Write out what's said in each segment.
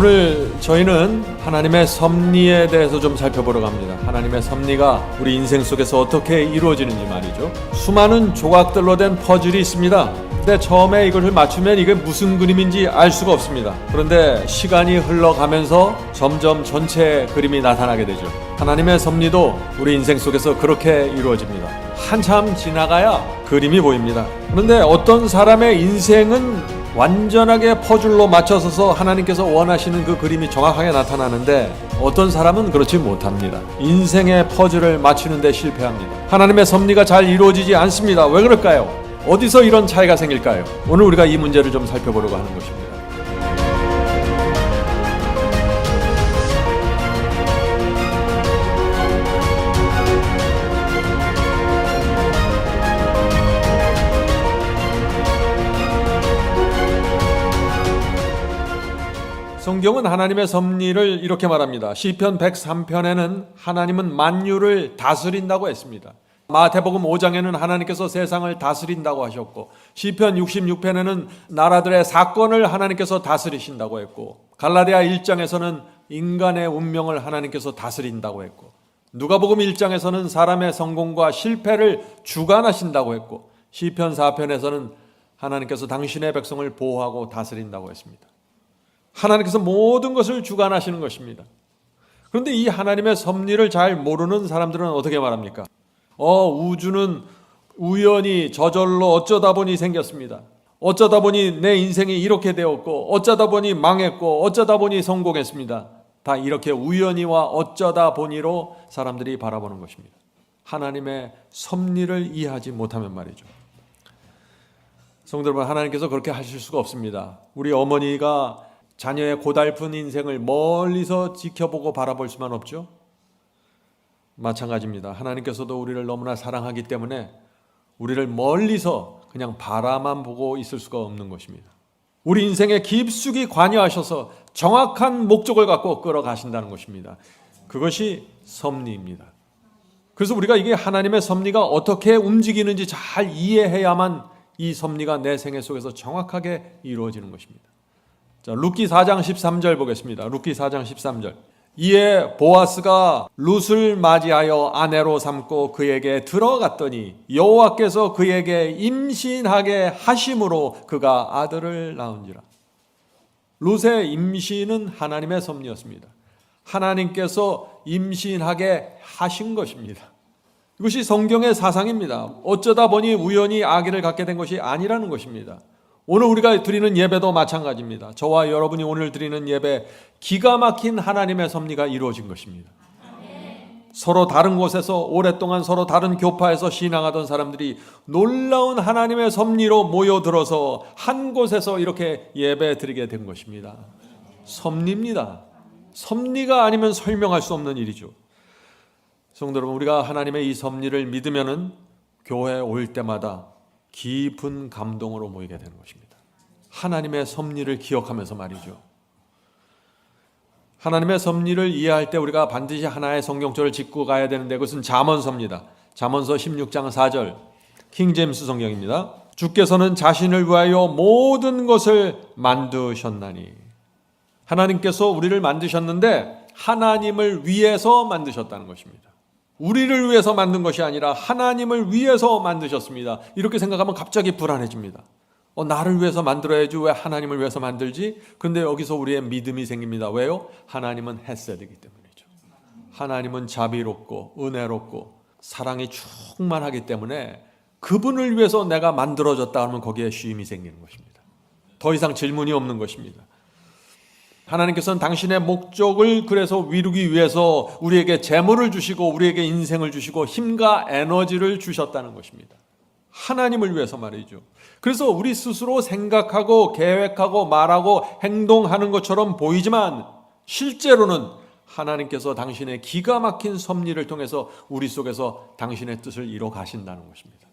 오늘 저희는 하나님의 섭리에 대해서 좀 살펴보려고 합니다. 하나님의 섭리가 우리 인생 속에서 어떻게 이루어지는지 말이죠. 수많은 조각들로 된 퍼즐이 있습니다. 근데 처음에 이걸 맞추면 이게 무슨 그림인지 알 수가 없습니다. 그런데 시간이 흘러가면서 점점 전체 그림이 나타나게 되죠. 하나님의 섭리도 우리 인생 속에서 그렇게 이루어집니다. 한참 지나가야 그림이 보입니다. 그런데 어떤 사람의 인생은 완전하게 퍼즐로 맞춰서서 하나님께서 원하시는 그 그림이 정확하게 나타나는데 어떤 사람은 그렇지 못합니다. 인생의 퍼즐을 맞추는 데 실패합니다. 하나님의 섭리가 잘 이루어지지 않습니다. 왜 그럴까요? 어디서 이런 차이가 생길까요? 오늘 우리가 이 문제를 좀 살펴보려고 하는 것입니다. 성경은 하나님의 섭리를 이렇게 말합니다. 시편 103편에는 하나님은 만유를 다스린다고 했습니다. 마태복음 5장에는 하나님께서 세상을 다스린다고 하셨고, 시편 66편에는 나라들의 사건을 하나님께서 다스리신다고 했고, 갈라디아 1장에서는 인간의 운명을 하나님께서 다스린다고 했고, 누가복음 1장에서는 사람의 성공과 실패를 주관하신다고 했고, 시편 4편에서는 하나님께서 당신의 백성을 보호하고 다스린다고 했습니다. 하나님께서 모든 것을 주관하시는 것입니다. 그런데 이 하나님의 섭리를 잘 모르는 사람들은 어떻게 말합니까? 우주는 우연히 저절로 어쩌다 보니 생겼습니다. 어쩌다 보니 내 인생이 이렇게 되었고, 어쩌다 보니 망했고, 어쩌다 보니 성공했습니다. 다 이렇게 우연히와 어쩌다 보니로 사람들이 바라보는 것입니다. 하나님의 섭리를 이해하지 못하면 말이죠. 성도 여러분, 하나님께서 그렇게 하실 수가 없습니다. 우리 어머니가 자녀의 고달픈 인생을 멀리서 지켜보고 바라볼 수만 없죠. 마찬가지입니다. 하나님께서도 우리를 너무나 사랑하기 때문에 우리를 멀리서 그냥 바라만 보고 있을 수가 없는 것입니다. 우리 인생에 깊숙이 관여하셔서 정확한 목적을 갖고 끌어가신다는 것입니다. 그것이 섭리입니다. 그래서 우리가 이게 하나님의 섭리가 어떻게 움직이는지 잘 이해해야만 이 섭리가 내 생애 속에서 정확하게 이루어지는 것입니다. 자, 룻기 4장 13절 보겠습니다. 룻기 4장 13절. 이에 보아스가 룻을 맞이하여 아내로 삼고 그에게 들어갔더니 여호와께서 그에게 임신하게 하심으로 그가 아들을 낳은지라. 룻의 임신은 하나님의 섭리였습니다. 하나님께서 임신하게 하신 것입니다. 이것이 성경의 사상입니다. 어쩌다 보니 우연히 아기를 갖게 된 것이 아니라는 것입니다. 오늘 우리가 드리는 예배도 마찬가지입니다. 저와 여러분이 오늘 드리는 예배, 기가 막힌 하나님의 섭리가 이루어진 것입니다. 서로 다른 곳에서 오랫동안 서로 다른 교파에서 신앙하던 사람들이 놀라운 하나님의 섭리로 모여들어서 한 곳에서 이렇게 예배 드리게 된 것입니다. 섭리입니다. 섭리가 아니면 설명할 수 없는 일이죠. 성도 여러분, 우리가 하나님의 이 섭리를 믿으면은 교회에 올 때마다 깊은 감동으로 모이게 되는 것입니다. 하나님의 섭리를 기억하면서 말이죠. 하나님의 섭리를 이해할 때 우리가 반드시 하나의 성경절을 짚고 가야 되는데 그것은 잠언서입니다. 잠언서 16장 4절 킹제임스 성경입니다. 주께서는 자신을 위하여 모든 것을 만드셨나니. 하나님께서 우리를 만드셨는데 하나님을 위해서 만드셨다는 것입니다. 우리를 위해서 만든 것이 아니라 하나님을 위해서 만드셨습니다. 이렇게 생각하면 갑자기 불안해집니다. 나를 위해서 만들어야지 왜 하나님을 위해서 만들지? 그런데 여기서 우리의 믿음이 생깁니다. 왜요? 하나님은 헤세드이기 때문이죠. 하나님은 자비롭고 은혜롭고 사랑이 충만하기 때문에 그분을 위해서 내가 만들어졌다 하면 거기에 쉼이 생기는 것입니다. 더 이상 질문이 없는 것입니다. 하나님께서는 당신의 목적을 그래서 이루기 위해서 우리에게 재물을 주시고 우리에게 인생을 주시고 힘과 에너지를 주셨다는 것입니다. 하나님을 위해서 말이죠. 그래서 우리 스스로 생각하고 계획하고 말하고 행동하는 것처럼 보이지만 실제로는 하나님께서 당신의 기가 막힌 섭리를 통해서 우리 속에서 당신의 뜻을 이뤄 가신다는 것입니다.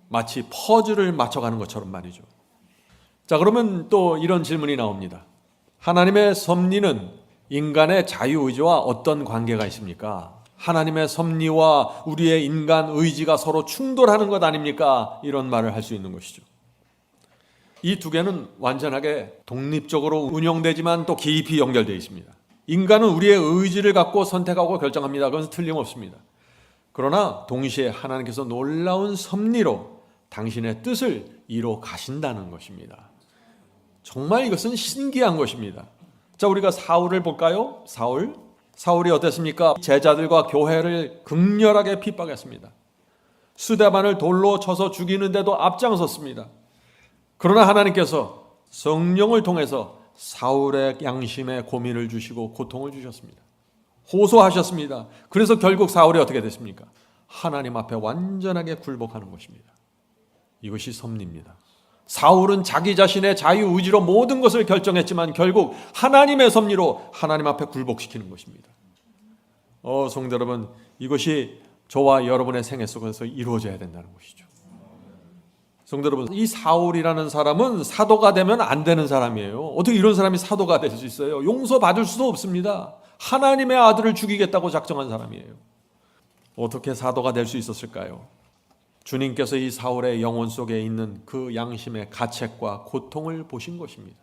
마치 퍼즐을 맞춰가는 것처럼 말이죠. 자, 그러면 또 이런 질문이 나옵니다. 하나님의 섭리는 인간의 자유의지와 어떤 관계가 있습니까? 하나님의 섭리와 우리의 인간 의지가 서로 충돌하는 것 아닙니까? 이런 말을 할 수 있는 것이죠. 이 두 개는 완전하게 독립적으로 운영되지만 또 깊이 연결되어 있습니다. 인간은 우리의 의지를 갖고 선택하고 결정합니다. 그건 틀림없습니다. 그러나 동시에 하나님께서 놀라운 섭리로 당신의 뜻을 이뤄 가신다는 것입니다. 정말 이것은 신기한 것입니다. 자, 우리가 사울을 볼까요? 사울이 어땠습니까? 제자들과 교회를 극렬하게 핍박했습니다. 스데반을 돌로 쳐서 죽이는데도 앞장섰습니다. 그러나 하나님께서 성령을 통해서 사울의 양심에 고민을 주시고 고통을 주셨습니다. 호소하셨습니다. 그래서 결국 사울이 어떻게 됐습니까? 하나님 앞에 완전하게 굴복하는 것입니다. 이것이 섭리입니다. 사울은 자기 자신의 자유의지로 모든 것을 결정했지만 결국 하나님의 섭리로 하나님 앞에 굴복시키는 것입니다. 성도 여러분, 이것이 저와 여러분의 생애 속에서 이루어져야 된다는 것이죠. 성도 여러분, 이 사울이라는 사람은 사도가 되면 안 되는 사람이에요. 어떻게 이런 사람이 사도가 될 수 있어요? 용서받을 수도 없습니다. 하나님의 아들을 죽이겠다고 작정한 사람이에요. 어떻게 사도가 될 수 있었을까요? 주님께서 이 사울의 영혼 속에 있는 그 양심의 가책과 고통을 보신 것입니다.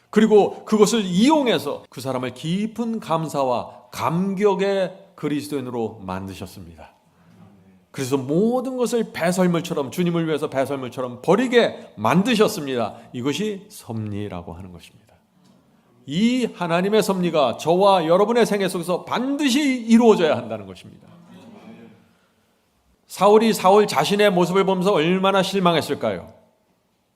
그리고 그것을 이용해서 그 사람을 깊은 감사와 감격의 그리스도인으로 만드셨습니다. 그래서 모든 것을 배설물처럼, 주님을 위해서 배설물처럼 버리게 만드셨습니다. 이것이 섭리라고 하는 것입니다. 이 하나님의 섭리가 저와 여러분의 생애 속에서 반드시 이루어져야 한다는 것입니다. 사울 자신의 모습을 보면서 얼마나 실망했을까요?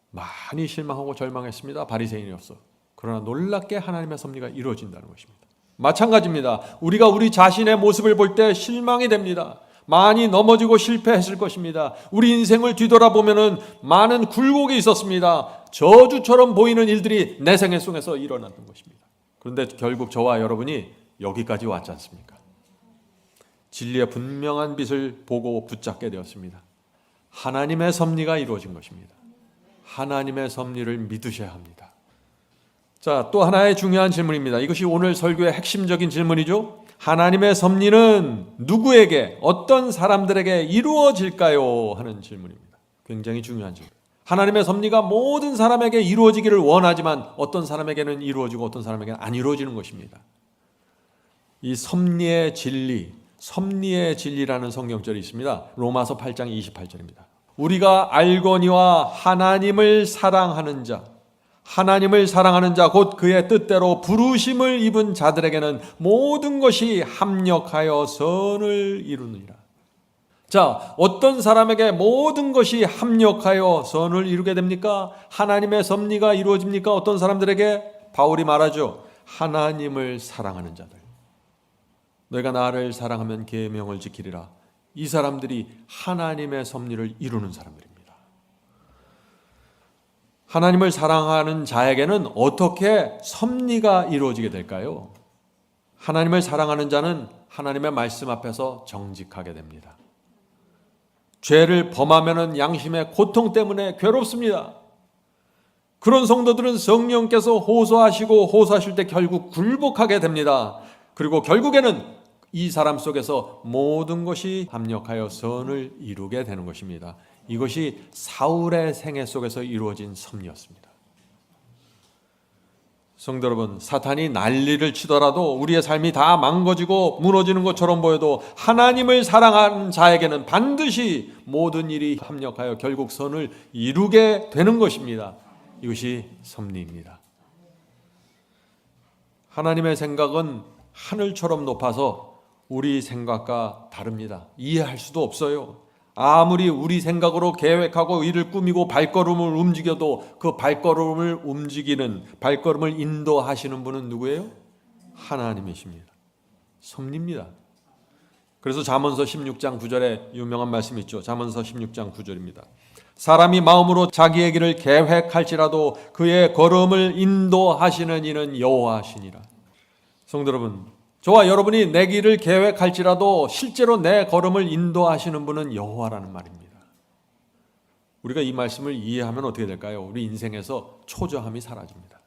많이 실망하고 절망했습니다. 바리새인이었어. 그러나 놀랍게 하나님의 섭리가 이루어진다는 것입니다. 마찬가지입니다. 우리가 우리 자신의 모습을 볼 때 실망이 됩니다. 많이 넘어지고 실패했을 것입니다. 우리 인생을 뒤돌아보면 많은 굴곡이 있었습니다. 저주처럼 보이는 일들이 내 생애 속에서 일어났던 것입니다. 그런데 결국 저와 여러분이 여기까지 왔지 않습니까? 진리의 분명한 빛을 보고 붙잡게 되었습니다. 하나님의 섭리가 이루어진 것입니다. 하나님의 섭리를 믿으셔야 합니다. 자, 또 하나의 중요한 질문입니다. 이것이 오늘 설교의 핵심적인 질문이죠. 하나님의 섭리는 누구에게, 어떤 사람들에게 이루어질까요? 하는 질문입니다. 굉장히 중요한 질문. 하나님의 섭리가 모든 사람에게 이루어지기를 원하지만 어떤 사람에게는 이루어지고 어떤 사람에게는 안 이루어지는 것입니다. 이 섭리의 진리라는 성경절이 있습니다. 로마서 8장 28절입니다. 우리가 알거니와 하나님을 사랑하는 자 곧 그의 뜻대로 부르심을 입은 자들에게는 모든 것이 합력하여 선을 이루느니라. 자, 어떤 사람에게 모든 것이 합력하여 선을 이루게 됩니까? 하나님의 섭리가 이루어집니까? 어떤 사람들에게? 바울이 말하죠. 하나님을 사랑하는 자들. 너희가 나를 사랑하면 계명을 지키리라. 이 사람들이 하나님의 섭리를 이루는 사람들입니다. 하나님을 사랑하는 자에게는 어떻게 섭리가 이루어지게 될까요? 하나님을 사랑하는 자는 하나님의 말씀 앞에서 정직하게 됩니다. 죄를 범하면 양심의 고통 때문에 괴롭습니다. 그런 성도들은 성령께서 호소하실 때 결국 굴복하게 됩니다. 그리고 결국에는 이 사람 속에서 모든 것이 합력하여 선을 이루게 되는 것입니다. 이것이 사울의 생애 속에서 이루어진 섭리였습니다. 성도 여러분, 사탄이 난리를 치더라도 우리의 삶이 다 망가지고 무너지는 것처럼 보여도 하나님을 사랑하는 자에게는 반드시 모든 일이 합력하여 결국 선을 이루게 되는 것입니다. 이것이 섭리입니다. 하나님의 생각은 하늘처럼 높아서 우리 생각과 다릅니다. 이해할 수도 없어요. 아무리 우리 생각으로 계획하고 일을 꾸미고 발걸음을 움직여도 그 발걸음을 인도하시는 분은 누구예요? 하나님이십니다. 섭리입니다. 그래서 잠언서 16장 9절에 유명한 말씀이 있죠. 잠언서 16장 9절입니다. 사람이 마음으로 자기의 길을 계획할지라도 그의 걸음을 인도하시는 이는 여호와시니라. 성도 여러분, 저와 여러분이 내 길을 계획할지라도 실제로 내 걸음을 인도하시는 분은 여호와라는 말입니다. 우리가 이 말씀을 이해하면 어떻게 될까요? 우리 인생에서 초조함이 사라집니다.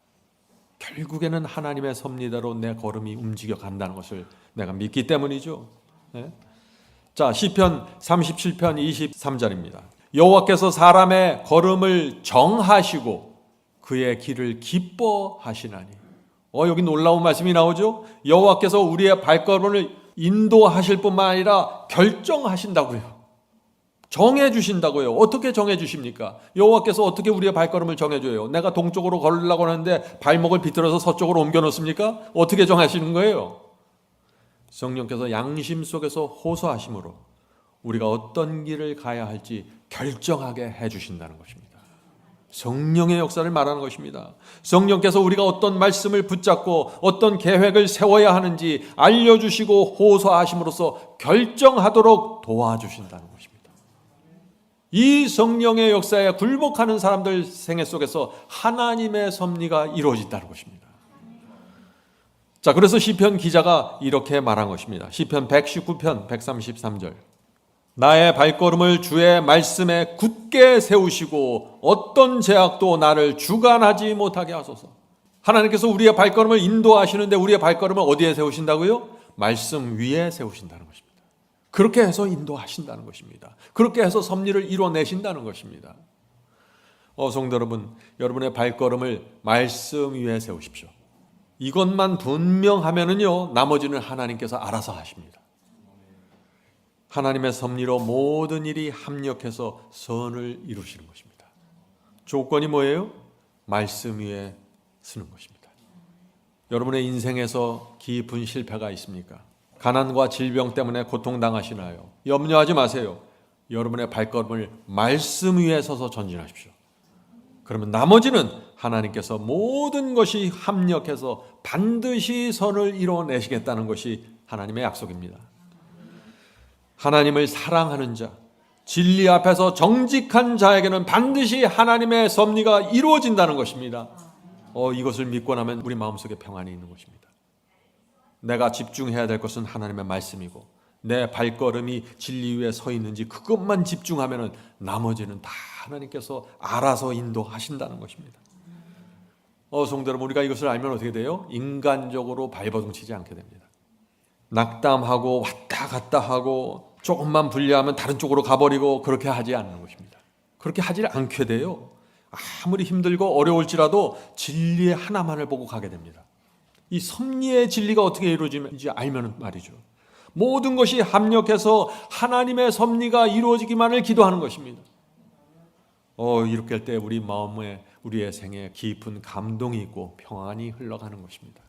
결국에는 하나님의 섭리대로 내 걸음이 움직여 간다는 것을 내가 믿기 때문이죠. 네? 자, 시편 37편 23절입니다. 여호와께서 사람의 걸음을 정하시고 그의 길을 기뻐하시나니. 여기 놀라운 말씀이 나오죠. 여호와께서 우리의 발걸음을 인도하실 뿐만 아니라 결정하신다고요. 정해주신다고요. 어떻게 정해주십니까? 여호와께서 어떻게 우리의 발걸음을 정해줘요? 내가 동쪽으로 걸으려고 하는데 발목을 비틀어서 서쪽으로 옮겨 놓습니까? 어떻게 정하시는 거예요? 성령께서 양심 속에서 호소하심으로 우리가 어떤 길을 가야 할지 결정하게 해주신다는 것입니다. 성령의 역사를 말하는 것입니다. 성령께서 우리가 어떤 말씀을 붙잡고 어떤 계획을 세워야 하는지 알려주시고 호소하심으로써 결정하도록 도와주신다는 것입니다. 이 성령의 역사에 굴복하는 사람들 생애 속에서 하나님의 섭리가 이루어진다는 것입니다. 자, 그래서 시편 기자가 이렇게 말한 것입니다. 시편 119편 133절. 나의 발걸음을 주의 말씀에 굳게 세우시고 어떤 제약도 나를 주관하지 못하게 하소서. 하나님께서 우리의 발걸음을 인도하시는데 우리의 발걸음을 어디에 세우신다고요? 말씀 위에 세우신다는 것입니다. 그렇게 해서 인도하신다는 것입니다. 그렇게 해서 섭리를 이뤄내신다는 것입니다. 성도 여러분, 여러분의 발걸음을 말씀 위에 세우십시오. 이것만 분명하면은요, 나머지는 하나님께서 알아서 하십니다. 하나님의 섭리로 모든 일이 합력해서 선을 이루시는 것입니다. 조건이 뭐예요? 말씀 위에 서는 것입니다. 여러분의 인생에서 깊은 실패가 있습니까? 가난과 질병 때문에 고통당하시나요? 염려하지 마세요. 여러분의 발걸음을 말씀 위에 서서 전진하십시오. 그러면 나머지는 하나님께서 모든 것이 합력해서 반드시 선을 이뤄내시겠다는 것이 하나님의 약속입니다. 하나님을 사랑하는 자, 진리 앞에서 정직한 자에게는 반드시 하나님의 섭리가 이루어진다는 것입니다. 이것을 믿고 나면 우리 마음속에 평안이 있는 것입니다. 내가 집중해야 될 것은 하나님의 말씀이고 내 발걸음이 진리 위에 서 있는지 그것만 집중하면 나머지는 다 하나님께서 알아서 인도하신다는 것입니다. 성도 여러분, 우리가 이것을 알면 어떻게 돼요? 인간적으로 발버둥치지 않게 됩니다. 낙담하고 왔다 갔다 하고 조금만 불리하면 다른 쪽으로 가버리고 그렇게 하지 않는 것입니다. 그렇게 하지 않게 돼요. 아무리 힘들고 어려울지라도 진리의 하나만을 보고 가게 됩니다. 이 섭리의 진리가 어떻게 이루어지는지 알면 말이죠. 모든 것이 합력해서 하나님의 섭리가 이루어지기만을 기도하는 것입니다. 이렇게 할 때 우리 마음에 우리의 생에 깊은 감동이 있고 평안이 흘러가는 것입니다.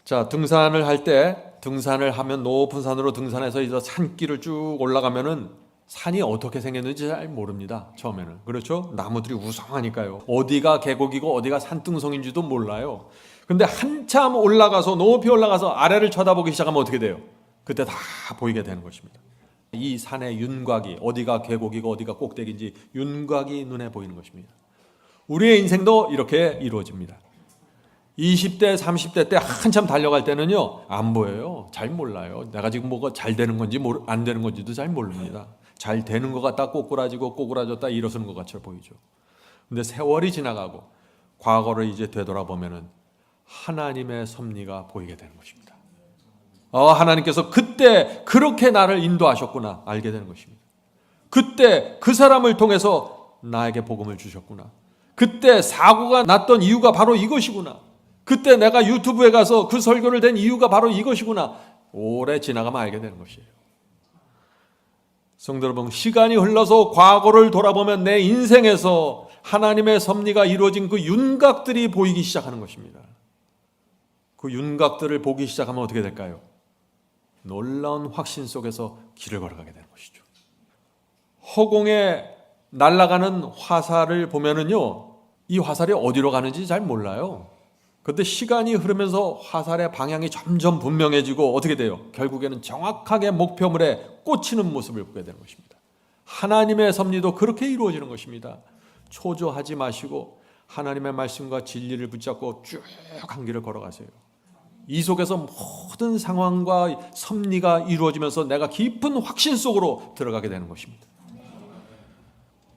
자, 등산을 할 때 등산을 하면 높은 산으로 등산해서 이제 산길을 쭉 올라가면은 산이 어떻게 생겼는지 잘 모릅니다. 처음에는. 그렇죠? 나무들이 우성하니까요. 어디가 계곡이고 어디가 산등성인지도 몰라요. 근데 한참 올라가서 높이 올라가서 아래를 쳐다보기 시작하면 어떻게 돼요? 그때 다 보이게 되는 것입니다. 이 산의 윤곽이 어디가 계곡이고 어디가 꼭대기인지 윤곽이 눈에 보이는 것입니다. 우리의 인생도 이렇게 이루어집니다. 20대, 30대 때 한참 달려갈 때는요, 안 보여요. 잘 몰라요. 내가 지금 뭐가 잘 되는 건지 안 되는 건지도 잘 모릅니다. 잘 되는 것 같다 꼬꾸라지고 꼬꾸라졌다 일어서는 것 같이 보이죠. 근데 세월이 지나가고 과거를 이제 되돌아보면은 하나님의 섭리가 보이게 되는 것입니다. 하나님께서 그때 그렇게 나를 인도하셨구나 알게 되는 것입니다. 그때 그 사람을 통해서 나에게 복음을 주셨구나. 그때 사고가 났던 이유가 바로 이것이구나. 그때 내가 유튜브에 가서 그 설교를 된 이유가 바로 이것이구나. 오래 지나가면 알게 되는 것이에요. 성도 여러분, 시간이 흘러서 과거를 돌아보면 내 인생에서 하나님의 섭리가 이루어진 그 윤곽들이 보이기 시작하는 것입니다. 그 윤곽들을 보기 시작하면 어떻게 될까요? 놀라운 확신 속에서 길을 걸어가게 되는 것이죠. 허공에 날아가는 화살을 보면은요, 이 화살이 어디로 가는지 잘 몰라요. 그런데 시간이 흐르면서 화살의 방향이 점점 분명해지고 어떻게 돼요? 결국에는 정확하게 목표물에 꽂히는 모습을 보게 되는 것입니다. 하나님의 섭리도 그렇게 이루어지는 것입니다. 초조하지 마시고 하나님의 말씀과 진리를 붙잡고 쭉 한 길을 걸어가세요. 이 속에서 모든 상황과 섭리가 이루어지면서 내가 깊은 확신 속으로 들어가게 되는 것입니다.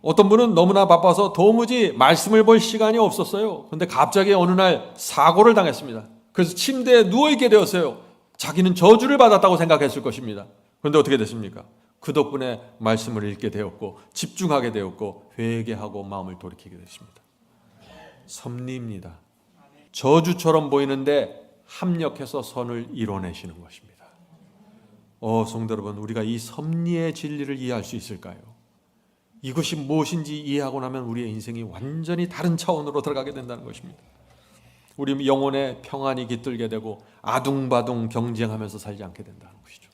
어떤 분은 너무나 바빠서 도무지 말씀을 볼 시간이 없었어요. 그런데 갑자기 어느 날 사고를 당했습니다. 그래서 침대에 누워있게 되었어요. 자기는 저주를 받았다고 생각했을 것입니다. 그런데 어떻게 됐습니까? 그 덕분에 말씀을 읽게 되었고 집중하게 되었고 회개하고 마음을 돌이키게 됐습니다. 섭리입니다. 저주처럼 보이는데 합력해서 선을 이뤄내시는 것입니다. 성도 여러분, 우리가 이 섭리의 진리를 이해할 수 있을까요? 이것이 무엇인지 이해하고 나면 우리의 인생이 완전히 다른 차원으로 들어가게 된다는 것입니다. 우리 영혼의 평안이 깃들게 되고 아둥바둥 경쟁하면서 살지 않게 된다는 것이죠.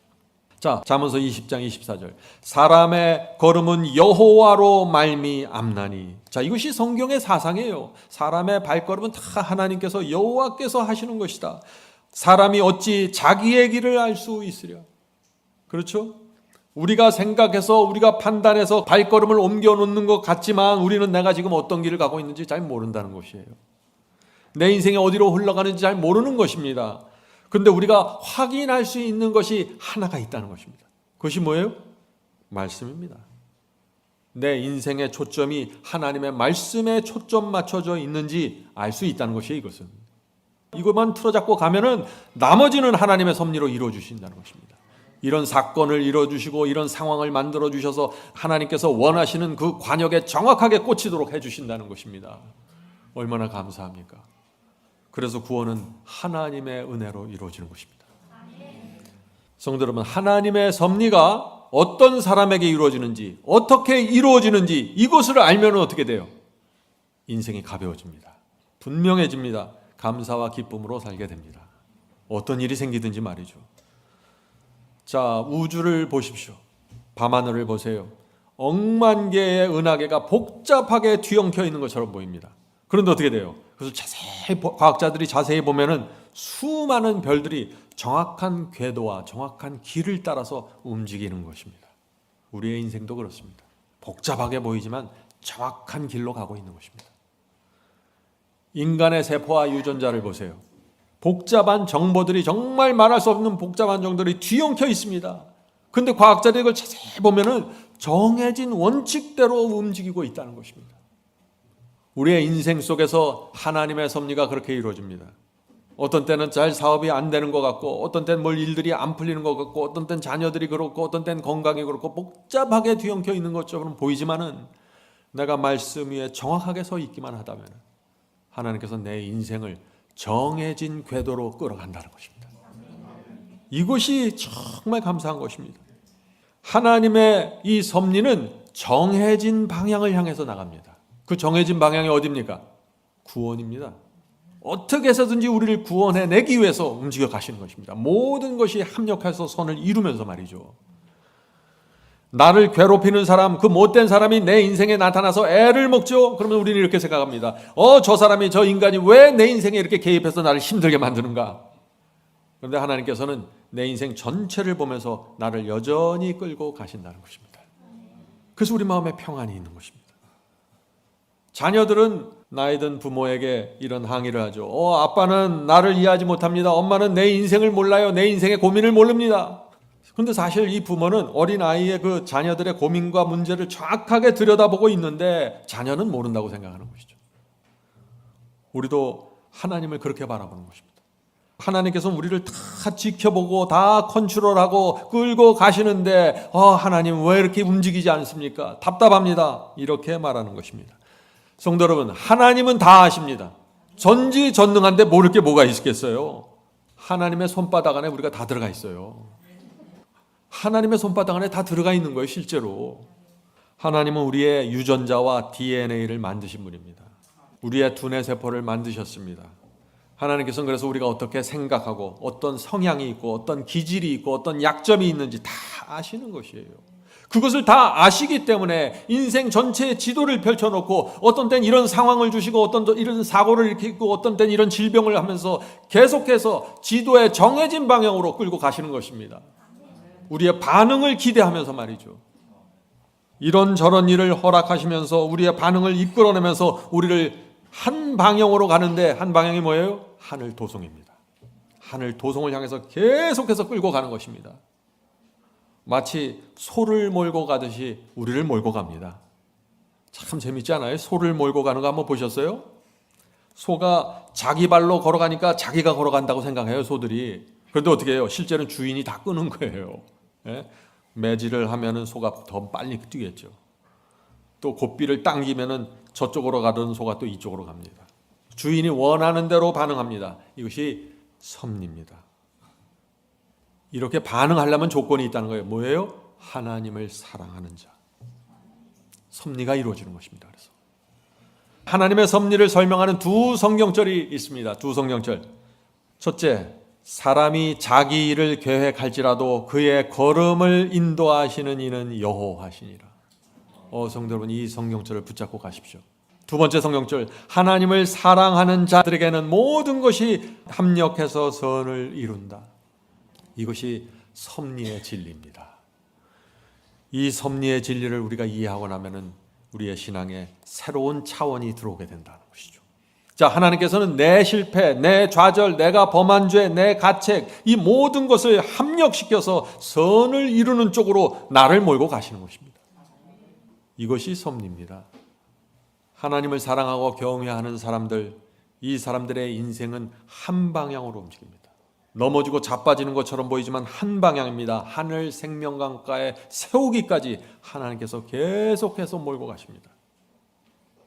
자, 잠언서 20장 24절. 사람의 걸음은 여호와로 말미암나니. 자, 이것이 성경의 사상이에요. 사람의 발걸음은 다 하나님께서 여호와께서 하시는 것이다. 사람이 어찌 자기의 길을 알 수 있으랴. 그렇죠? 우리가 생각해서 우리가 판단해서 발걸음을 옮겨 놓는 것 같지만 우리는 내가 지금 어떤 길을 가고 있는지 잘 모른다는 것이에요. 내 인생이 어디로 흘러가는지 잘 모르는 것입니다. 그런데 우리가 확인할 수 있는 것이 하나가 있다는 것입니다. 그것이 뭐예요? 말씀입니다. 내 인생의 초점이 하나님의 말씀에 초점 맞춰져 있는지 알 수 있다는 것이에요. 이것은. 이것만 틀어잡고 가면은 나머지는 하나님의 섭리로 이루어주신다는 것입니다. 이런 사건을 이루어주시고 이런 상황을 만들어주셔서 하나님께서 원하시는 그 관역에 정확하게 꽂히도록 해주신다는 것입니다. 얼마나 감사합니까? 그래서 구원은 하나님의 은혜로 이루어지는 것입니다. 성도 여러분, 하나님의 섭리가 어떤 사람에게 이루어지는지, 어떻게 이루어지는지 이것을 알면 어떻게 돼요? 인생이 가벼워집니다. 분명해집니다. 감사와 기쁨으로 살게 됩니다. 어떤 일이 생기든지 말이죠. 자, 우주를 보십시오. 밤하늘을 보세요. 억만 개의 은하계가 복잡하게 뒤엉켜 있는 것처럼 보입니다. 그런데 어떻게 돼요? 그래서 자세히 과학자들이 자세히 보면은 수많은 별들이 정확한 궤도와 정확한 길을 따라서 움직이는 것입니다. 우리의 인생도 그렇습니다. 복잡하게 보이지만 정확한 길로 가고 있는 것입니다. 인간의 세포와 유전자를 보세요. 복잡한 정보들이 정말 말할 수 없는 복잡한 정보들이 뒤엉켜 있습니다. 그런데 과학자들이 이걸 자세히 보면은 정해진 원칙대로 움직이고 있다는 것입니다. 우리의 인생 속에서 하나님의 섭리가 그렇게 이루어집니다. 어떤 때는 잘 사업이 안 되는 것 같고, 어떤 때는 뭘 일들이 안 풀리는 것 같고, 어떤 때는 자녀들이 그렇고, 어떤 때는 건강이 그렇고 복잡하게 뒤엉켜 있는 것처럼 보이지만은 내가 말씀 위에 정확하게 서 있기만 하다면 하나님께서 내 인생을 정해진 궤도로 끌어간다는 것입니다. 이것이 정말 감사한 것입니다. 하나님의 이 섭리는 정해진 방향을 향해서 나갑니다. 그 정해진 방향이 어디입니까? 구원입니다. 어떻게 해서든지 우리를 구원해내기 위해서 움직여 가시는 것입니다. 모든 것이 합력해서 선을 이루면서 말이죠. 나를 괴롭히는 사람, 그 못된 사람이 내 인생에 나타나서 애를 먹죠. 그러면 우리는 이렇게 생각합니다. 저 사람이, 저 인간이 왜 내 인생에 이렇게 개입해서 나를 힘들게 만드는가? 그런데 하나님께서는 내 인생 전체를 보면서 나를 여전히 끌고 가신다는 것입니다. 그래서 우리 마음에 평안이 있는 것입니다. 자녀들은 나이 든 부모에게 이런 항의를 하죠. 아빠는 나를 이해하지 못합니다. 엄마는 내 인생을 몰라요. 내 인생의 고민을 모릅니다. 그런데 사실 이 부모는 어린아이의 그 자녀들의 고민과 문제를 정확하게 들여다보고 있는데 자녀는 모른다고 생각하는 것이죠. 우리도 하나님을 그렇게 바라보는 것입니다. 하나님께서는 우리를 다 지켜보고 다 컨트롤하고 끌고 가시는데 하나님 왜 이렇게 움직이지 않습니까? 답답합니다. 이렇게 말하는 것입니다. 성도 여러분, 하나님은 다 아십니다. 전지전능한데 모를 게 뭐가 있겠어요? 하나님의 손바닥 안에 우리가 다 들어가 있어요. 하나님의 손바닥 안에 다 들어가 있는 거예요. 실제로 하나님은 우리의 유전자와 DNA를 만드신 분입니다. 우리의 두뇌 세포를 만드셨습니다. 하나님께서는 그래서 우리가 어떻게 생각하고 어떤 성향이 있고 어떤 기질이 있고 어떤 약점이 있는지 다 아시는 것이에요. 그것을 다 아시기 때문에 인생 전체의 지도를 펼쳐놓고 어떤 때는 이런 상황을 주시고 어떤 때는 이런 사고를 일으키고 어떤 때는 이런 질병을 하면서 계속해서 지도의 정해진 방향으로 끌고 가시는 것입니다. 우리의 반응을 기대하면서 말이죠. 이런저런 일을 허락하시면서 우리의 반응을 이끌어내면서 우리를 한 방향으로 가는데 한 방향이 뭐예요? 하늘 도성입니다. 하늘 도성을 향해서 계속해서 끌고 가는 것입니다. 마치 소를 몰고 가듯이 우리를 몰고 갑니다. 참 재밌지 않아요? 소를 몰고 가는 거 한번 보셨어요? 소가 자기 발로 걸어가니까 자기가 걸어간다고 생각해요, 소들이. 그런데 어떻게 해요? 실제로는 주인이 다 끄는 거예요. 예? 매질을 하면은 소가 더 빨리 뛰겠죠. 또 고삐를 당기면은 저쪽으로 가던 소가 또 이쪽으로 갑니다. 주인이 원하는 대로 반응합니다. 이것이 섭리입니다. 이렇게 반응하려면 조건이 있다는 거예요. 뭐예요? 하나님을 사랑하는 자. 섭리가 이루어지는 것입니다. 그래서 하나님의 섭리를 설명하는 두 성경절이 있습니다. 두 성경절. 첫째, 사람이 자기 일을 계획할지라도 그의 걸음을 인도하시는 이는 여호와시니라. 성도 여러분, 이 성경절을 붙잡고 가십시오. 두 번째 성경절, 하나님을 사랑하는 자들에게는 모든 것이 합력해서 선을 이룬다. 이것이 섭리의 진리입니다. 이 섭리의 진리를 우리가 이해하고 나면은 우리의 신앙에 새로운 차원이 들어오게 된다는 것이죠. 자, 하나님께서는 내 실패, 내 좌절, 내가 범한 죄, 내 가책, 이 모든 것을 합력시켜서 선을 이루는 쪽으로 나를 몰고 가시는 것입니다. 이것이 섭리입니다. 하나님을 사랑하고 경외하는 사람들, 이 사람들의 인생은 한 방향으로 움직입니다. 넘어지고 자빠지는 것처럼 보이지만 한 방향입니다. 하늘 생명강가에 세우기까지 하나님께서 계속해서 몰고 가십니다.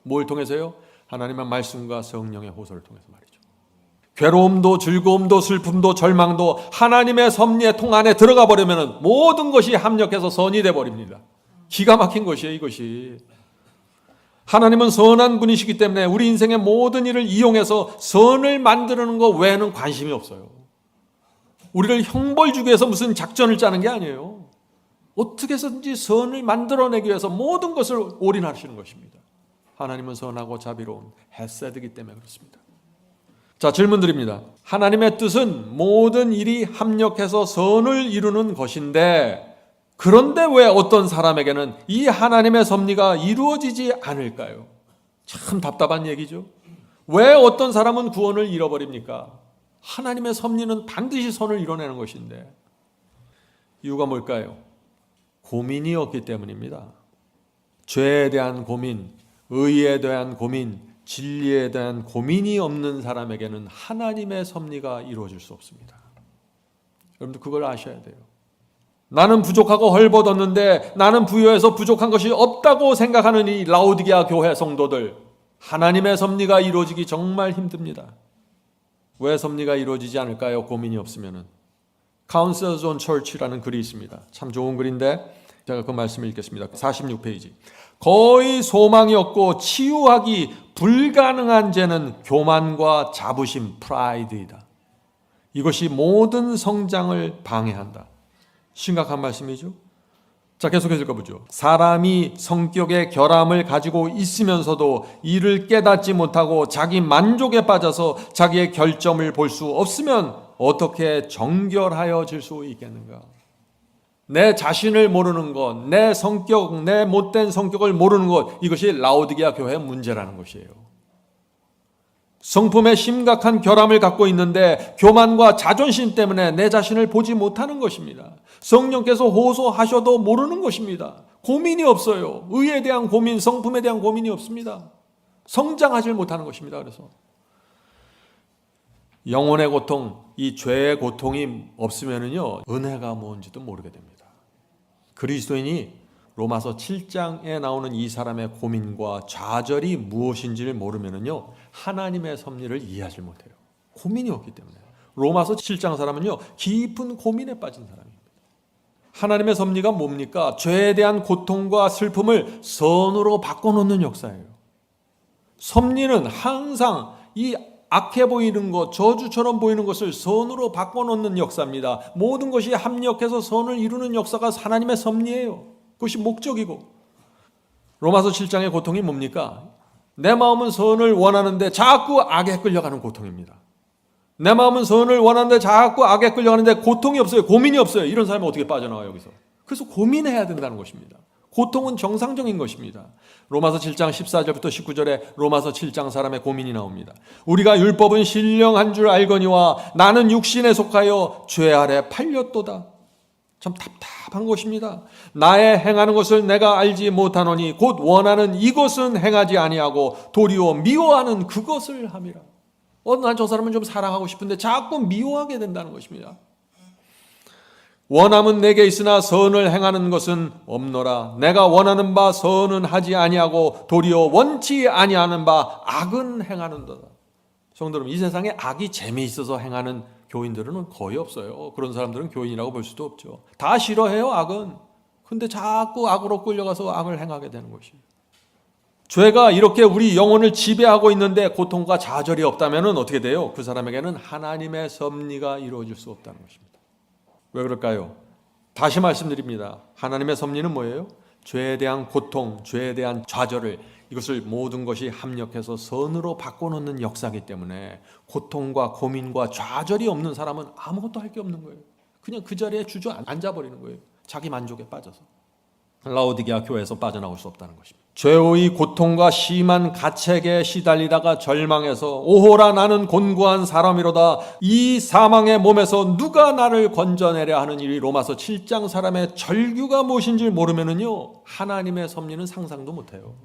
뭘 통해서요? 하나님의 말씀과 성령의 호소를 통해서 말이죠. 괴로움도 즐거움도 슬픔도 절망도 하나님의 섭리의 통 안에 들어가 버리면 모든 것이 합력해서 선이 돼 버립니다. 기가 막힌 것이에요, 이것이. 하나님은 선한 분이시기 때문에 우리 인생의 모든 일을 이용해서 선을 만드는 것 외에는 관심이 없어요. 우리를 형벌 주기 위해서 무슨 작전을 짜는 게 아니에요. 어떻게 해서든지 선을 만들어내기 위해서 모든 것을 올인하시는 것입니다. 하나님은 선하고 자비로운 헤세드이기 때문에 그렇습니다. 자, 질문 드립니다. 하나님의 뜻은 모든 일이 합력해서 선을 이루는 것인데, 그런데 왜 어떤 사람에게는 이 하나님의 섭리가 이루어지지 않을까요? 참 답답한 얘기죠. 왜 어떤 사람은 구원을 잃어버립니까? 하나님의 섭리는 반드시 선을 이뤄내는 것인데. 이유가 뭘까요? 고민이 없기 때문입니다. 죄에 대한 고민, 의에 대한 고민, 진리에 대한 고민이 없는 사람에게는 하나님의 섭리가 이루어질 수 없습니다. 여러분들 그걸 아셔야 돼요. 나는 부족하고 헐벗었는데 나는 부요해서 부족한 것이 없다고 생각하는 이 라오디게아 교회 성도들, 하나님의 섭리가 이루어지기 정말 힘듭니다. 왜 섭리가 이루어지지 않을까요? 고민이 없으면은. Counsels on Church라는 글이 있습니다. 참 좋은 글인데 제가 그 말씀을 읽겠습니다. 46페이지. 거의 소망이 없고 치유하기 불가능한 죄는 교만과 자부심, 프라이드이다. 이것이 모든 성장을 방해한다. 심각한 말씀이죠. 자, 계속해서 읽어보죠. 사람이 성격의 결함을 가지고 있으면서도 이를 깨닫지 못하고 자기 만족에 빠져서 자기의 결점을 볼 수 없으면 어떻게 정결하여질 수 있겠는가? 내 자신을 모르는 것, 내 성격, 내 못된 성격을 모르는 것, 이것이 라오디게아 교회의 문제라는 것이에요. 성품에 심각한 결함을 갖고 있는데 교만과 자존심 때문에 내 자신을 보지 못하는 것입니다. 성령께서 호소하셔도 모르는 것입니다. 고민이 없어요. 의에 대한 고민, 성품에 대한 고민이 없습니다. 성장하지 못하는 것입니다. 그래서 영혼의 고통, 이 죄의 고통이 없으면요 은혜가 뭔지도 모르게 됩니다. 그리스도인이 로마서 7장에 나오는 이 사람의 고민과 좌절이 무엇인지를 모르면요 하나님의 섭리를 이해하지 못해요. 고민이 없기 때문에. 로마서 7장 사람은요 깊은 고민에 빠진 사람입니다. 하나님의 섭리가 뭡니까? 죄에 대한 고통과 슬픔을 선으로 바꿔놓는 역사예요. 섭리는 항상 이 악해 보이는 것, 저주처럼 보이는 것을 선으로 바꿔놓는 역사입니다. 모든 것이 합력해서 선을 이루는 역사가 하나님의 섭리예요. 그것이 목적이고. 로마서 7장의 고통이 뭡니까? 내 마음은 선을 원하는데 자꾸 악에 끌려가는 고통입니다. 내 마음은 선을 원하는데 자꾸 악에 끌려가는데 고통이 없어요. 고민이 없어요. 이런 사람이 어떻게 빠져나와요, 여기서? 그래서 고민해야 된다는 것입니다. 고통은 정상적인 것입니다. 로마서 7장 14절부터 19절에 로마서 7장 사람의 고민이 나옵니다. 우리가 율법은 신령한 줄 알거니와 나는 육신에 속하여 죄 아래 팔렸도다. 참 답답한 것입니다. 나의 행하는 것을 내가 알지 못하노니 곧 원하는 이것은 행하지 아니하고 도리어 미워하는 그것을 함이라. 난 저 사람은 좀 사랑하고 싶은데 자꾸 미워하게 된다는 것입니다. 원함은 내게 있으나 선을 행하는 것은 없노라. 내가 원하는 바 선은 하지 아니하고 도리어 원치 아니하는 바 악은 행하는도다. 성도 여러분, 이 세상에 악이 재미있어서 행하는 교인들은 거의 없어요. 그런 사람들은 교인이라고 볼 수도 없죠. 다 싫어해요, 악은. 근데 자꾸 악으로 끌려가서 악을 행하게 되는 것이에요. 죄가 이렇게 우리 영혼을 지배하고 있는데 고통과 좌절이 없다면 어떻게 돼요? 그 사람에게는 하나님의 섭리가 이루어질 수 없다는 것입니다. 왜 그럴까요? 다시 말씀드립니다. 하나님의 섭리는 뭐예요? 죄에 대한 고통, 죄에 대한 좌절을, 이것을 모든 것이 합력해서 선으로 바꿔놓는 역사이기 때문에 고통과 고민과 좌절이 없는 사람은 아무것도 할 게 없는 거예요. 그냥 그 자리에 주저앉아버리는 거예요. 자기 만족에 빠져서. 라오디게아 교회에서 빠져나올 수 없다는 것입니다. 죄의 고통과 심한 가책에 시달리다가 절망해서 오호라 나는 곤고한 사람이로다, 이 사망의 몸에서 누가 나를 건져내려 하는 일이 로마서 7장 사람의 절규가 무엇인지 모르면은요, 하나님의 섭리는 상상도 못해요.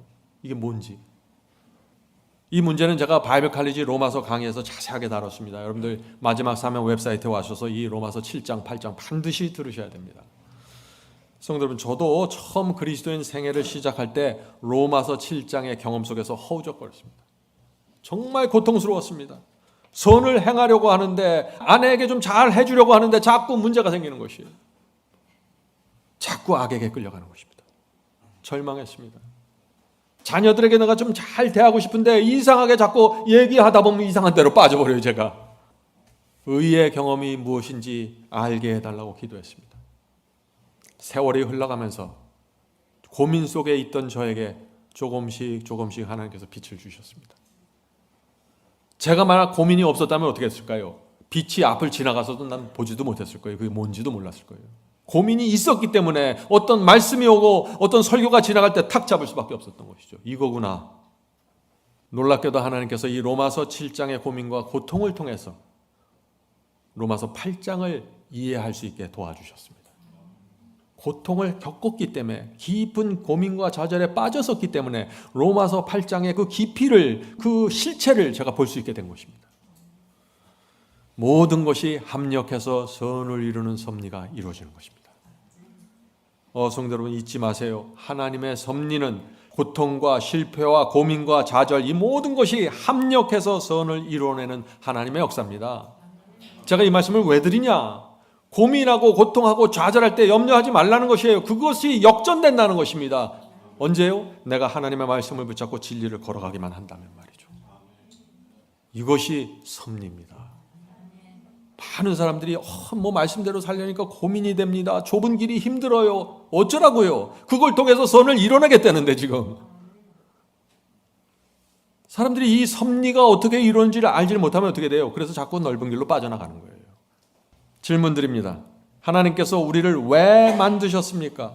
이게 뭔지. 이 문제는 제가 바이블 칼리지 로마서 강의에서 자세하게 다뤘습니다. 여러분들 마지막 사명 웹사이트에 와셔서 이 로마서 7장 8장 반드시 들으셔야 됩니다. 성도 여러분, 저도 처음 그리스도인 생애를 시작할 때 로마서 7장의 경험 속에서 허우적거렸습니다. 정말 고통스러웠습니다. 선을 행하려고 하는데, 아내에게 좀 잘 해주려고 하는데 자꾸 문제가 생기는 것이에요. 자꾸 악에게 끌려가는 것입니다. 절망했습니다. 자녀들에게 내가 좀 잘 대하고 싶은데 이상하게 자꾸 얘기하다 보면 이상한 데로 빠져버려요. 제가 의의 경험이 무엇인지 알게 해달라고 기도했습니다. 세월이 흘러가면서 고민 속에 있던 저에게 조금씩 하나님께서 빛을 주셨습니다. 제가 만약 고민이 없었다면 어떻게 했을까요? 빛이 앞을 지나가서도 난 보지도 못했을 거예요. 그게 뭔지도 몰랐을 거예요. 고민이 있었기 때문에 어떤 말씀이 오고 어떤 설교가 지나갈 때 탁 잡을 수밖에 없었던 것이죠. 이거구나. 놀랍게도 하나님께서 이 로마서 7장의 고민과 고통을 통해서 로마서 8장을 이해할 수 있게 도와주셨습니다. 고통을 겪었기 때문에, 깊은 고민과 좌절에 빠졌었기 때문에 로마서 8장의 그 깊이를, 그 실체를 제가 볼 수 있게 된 것입니다. 모든 것이 합력해서 선을 이루는 섭리가 이루어지는 것입니다. 성도 여러분, 잊지 마세요. 하나님의 섭리는 고통과 실패와 고민과 좌절, 이 모든 것이 합력해서 선을 이루어내는 하나님의 역사입니다. 제가 이 말씀을 왜 드리냐? 고민하고 고통하고 좌절할 때 염려하지 말라는 것이에요. 그것이 역전된다는 것입니다. 언제요? 내가 하나님의 말씀을 붙잡고 진리를 걸어가기만 한다면 말이죠. 이것이 섭리입니다. 많은 사람들이 뭐 말씀대로 살려니까 고민이 됩니다. 좁은 길이 힘들어요. 어쩌라고요? 그걸 통해서 선을 이뤄내겠다는데 지금. 사람들이 이 섭리가 어떻게 이루어지는지를 알지 못하면 어떻게 돼요? 그래서 자꾸 넓은 길로 빠져나가는 거예요. 질문 드립니다. 하나님께서 우리를 왜 만드셨습니까?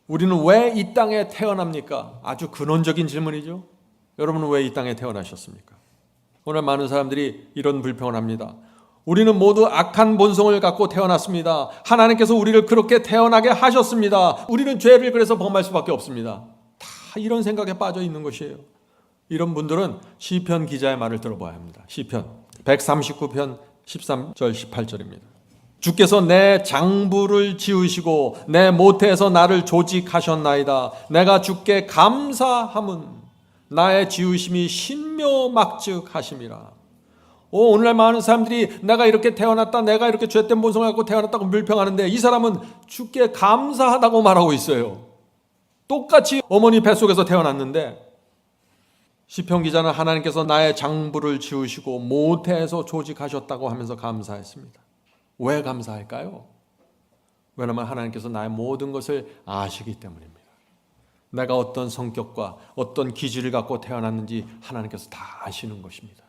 우리는 왜 이 땅에 태어납니까? 아주 근원적인 질문이죠. 여러분은 왜 이 땅에 태어나셨습니까? 오늘 많은 사람들이 이런 불평을 합니다. 우리는 모두 악한 본성을 갖고 태어났습니다. 하나님께서 우리를 그렇게 태어나게 하셨습니다. 우리는 죄를 그래서 범할 수밖에 없습니다. 다 이런 생각에 빠져 있는 것이에요. 이런 분들은 시편 기자의 말을 들어봐야 합니다. 시편 139편 13절 18절입니다. 주께서 내 장부를 지으시고 내 모태에서 나를 조직하셨나이다. 내가 주께 감사함은 나의 지으심이 신묘막측하심이라. 오늘날 많은 사람들이 내가 이렇게 태어났다, 내가 이렇게 죄된 본성을 갖고 태어났다고 불평하는데, 이 사람은 주께 감사하다고 말하고 있어요. 똑같이 어머니 뱃속에서 태어났는데, 시편 기자는 하나님께서 나의 장부를 지으시고 모태에서 조직하셨다고 하면서 감사했습니다. 왜 감사할까요? 왜냐하면 하나님께서 나의 모든 것을 아시기 때문입니다. 내가 어떤 성격과 어떤 기질을 갖고 태어났는지 하나님께서 다 아시는 것입니다.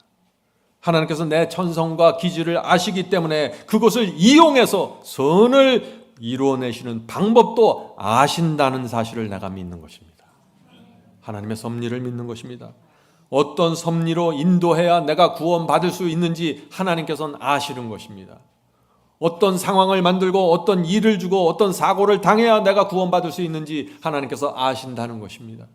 하나님께서 내 천성과 기질을 아시기 때문에 그것을 이용해서 선을 이루어내시는 방법도 아신다는 사실을 내가 믿는 것입니다. 하나님의 섭리를 믿는 것입니다. 어떤 섭리로 인도해야 내가 구원받을 수 있는지 하나님께서는 아시는 것입니다. 어떤 상황을 만들고 어떤 일을 주고 어떤 사고를 당해야 내가 구원받을 수 있는지 하나님께서 아신다는 것입니다.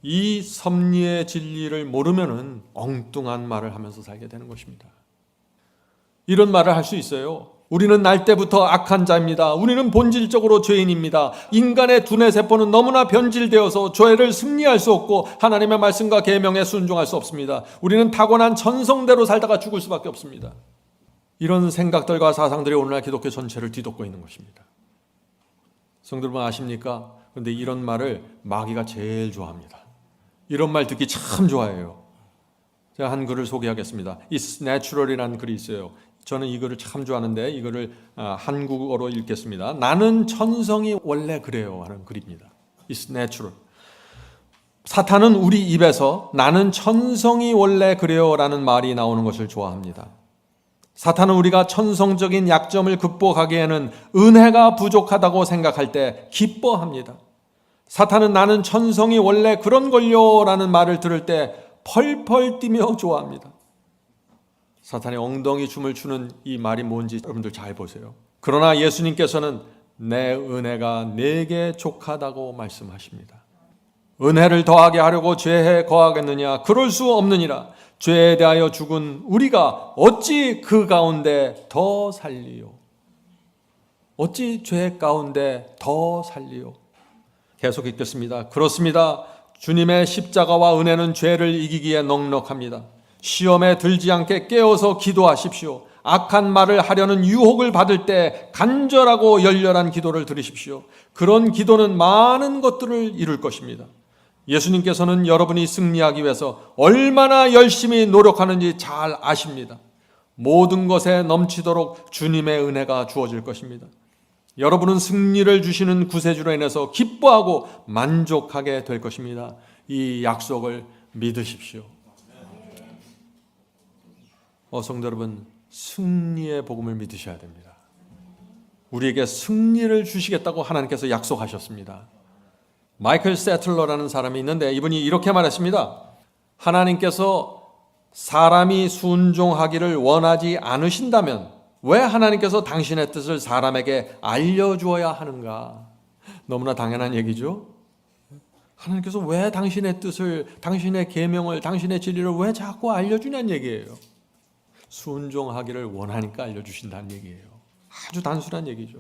이 섭리의 진리를 모르면은 엉뚱한 말을 하면서 살게 되는 것입니다. 이런 말을 할 수 있어요. 우리는 날 때부터 악한 자입니다. 우리는 본질적으로 죄인입니다. 인간의 두뇌 세포는 너무나 변질되어서 죄를 승리할 수 없고 하나님의 말씀과 계명에 순종할 수 없습니다. 우리는 타고난 천성대로 살다가 죽을 수밖에 없습니다. 이런 생각들과 사상들이 오늘날 기독교 전체를 뒤덮고 있는 것입니다. 성도 여러분 아십니까? 그런데 이런 말을 마귀가 제일 좋아합니다. 이런 말 듣기 참 좋아해요. 제가 한 글을 소개하겠습니다. It's natural이라는 글이 있어요. 저는 이 글을 참 좋아하는데 이거를 한국어로 읽겠습니다. 나는 천성이 원래 그래요 하는 글입니다. It's natural. 사탄은 우리 입에서 나는 천성이 원래 그래요 라는 말이 나오는 것을 좋아합니다. 사탄은 우리가 천성적인 약점을 극복하기에는 은혜가 부족하다고 생각할 때 기뻐합니다. 사탄은 나는 천성이 원래 그런 걸요 라는 말을 들을 때 펄펄 뛰며 좋아합니다. 사탄의 엉덩이 춤을 추는 이 말이 뭔지 여러분들 잘 보세요. 그러나 예수님께서는 내 은혜가 내게 족하다고 말씀하십니다. 은혜를 더하게 하려고 죄에 거하겠느냐? 그럴 수 없느니라. 죄에 대하여 죽은 우리가 어찌 그 가운데 더 살리요? 어찌 죄 가운데 더 살리요? 계속 읽겠습니다. 그렇습니다. 주님의 십자가와 은혜는 죄를 이기기에 넉넉합니다. 시험에 들지 않게 깨어서 기도하십시오. 악한 말을 하려는 유혹을 받을 때 간절하고 열렬한 기도를 드리십시오. 그런 기도는 많은 것들을 이룰 것입니다. 예수님께서는 여러분이 승리하기 위해서 얼마나 열심히 노력하는지 잘 아십니다. 모든 것에 넘치도록 주님의 은혜가 주어질 것입니다. 여러분은 승리를 주시는 구세주로 인해서 기뻐하고 만족하게 될 것입니다. 이 약속을 믿으십시오. 성도 여러분, 승리의 복음을 믿으셔야 됩니다. 우리에게 승리를 주시겠다고 하나님께서 약속하셨습니다. 마이클 세틀러라는 사람이 있는데 이분이 이렇게 말했습니다. 하나님께서 사람이 순종하기를 원하지 않으신다면 왜 하나님께서 당신의 뜻을 사람에게 알려주어야 하는가? 너무나 당연한 얘기죠. 하나님께서 왜 당신의 뜻을, 당신의 계명을, 당신의 진리를 왜 자꾸 알려주냐는 얘기예요. 순종하기를 원하니까 알려주신다는 얘기예요. 아주 단순한 얘기죠.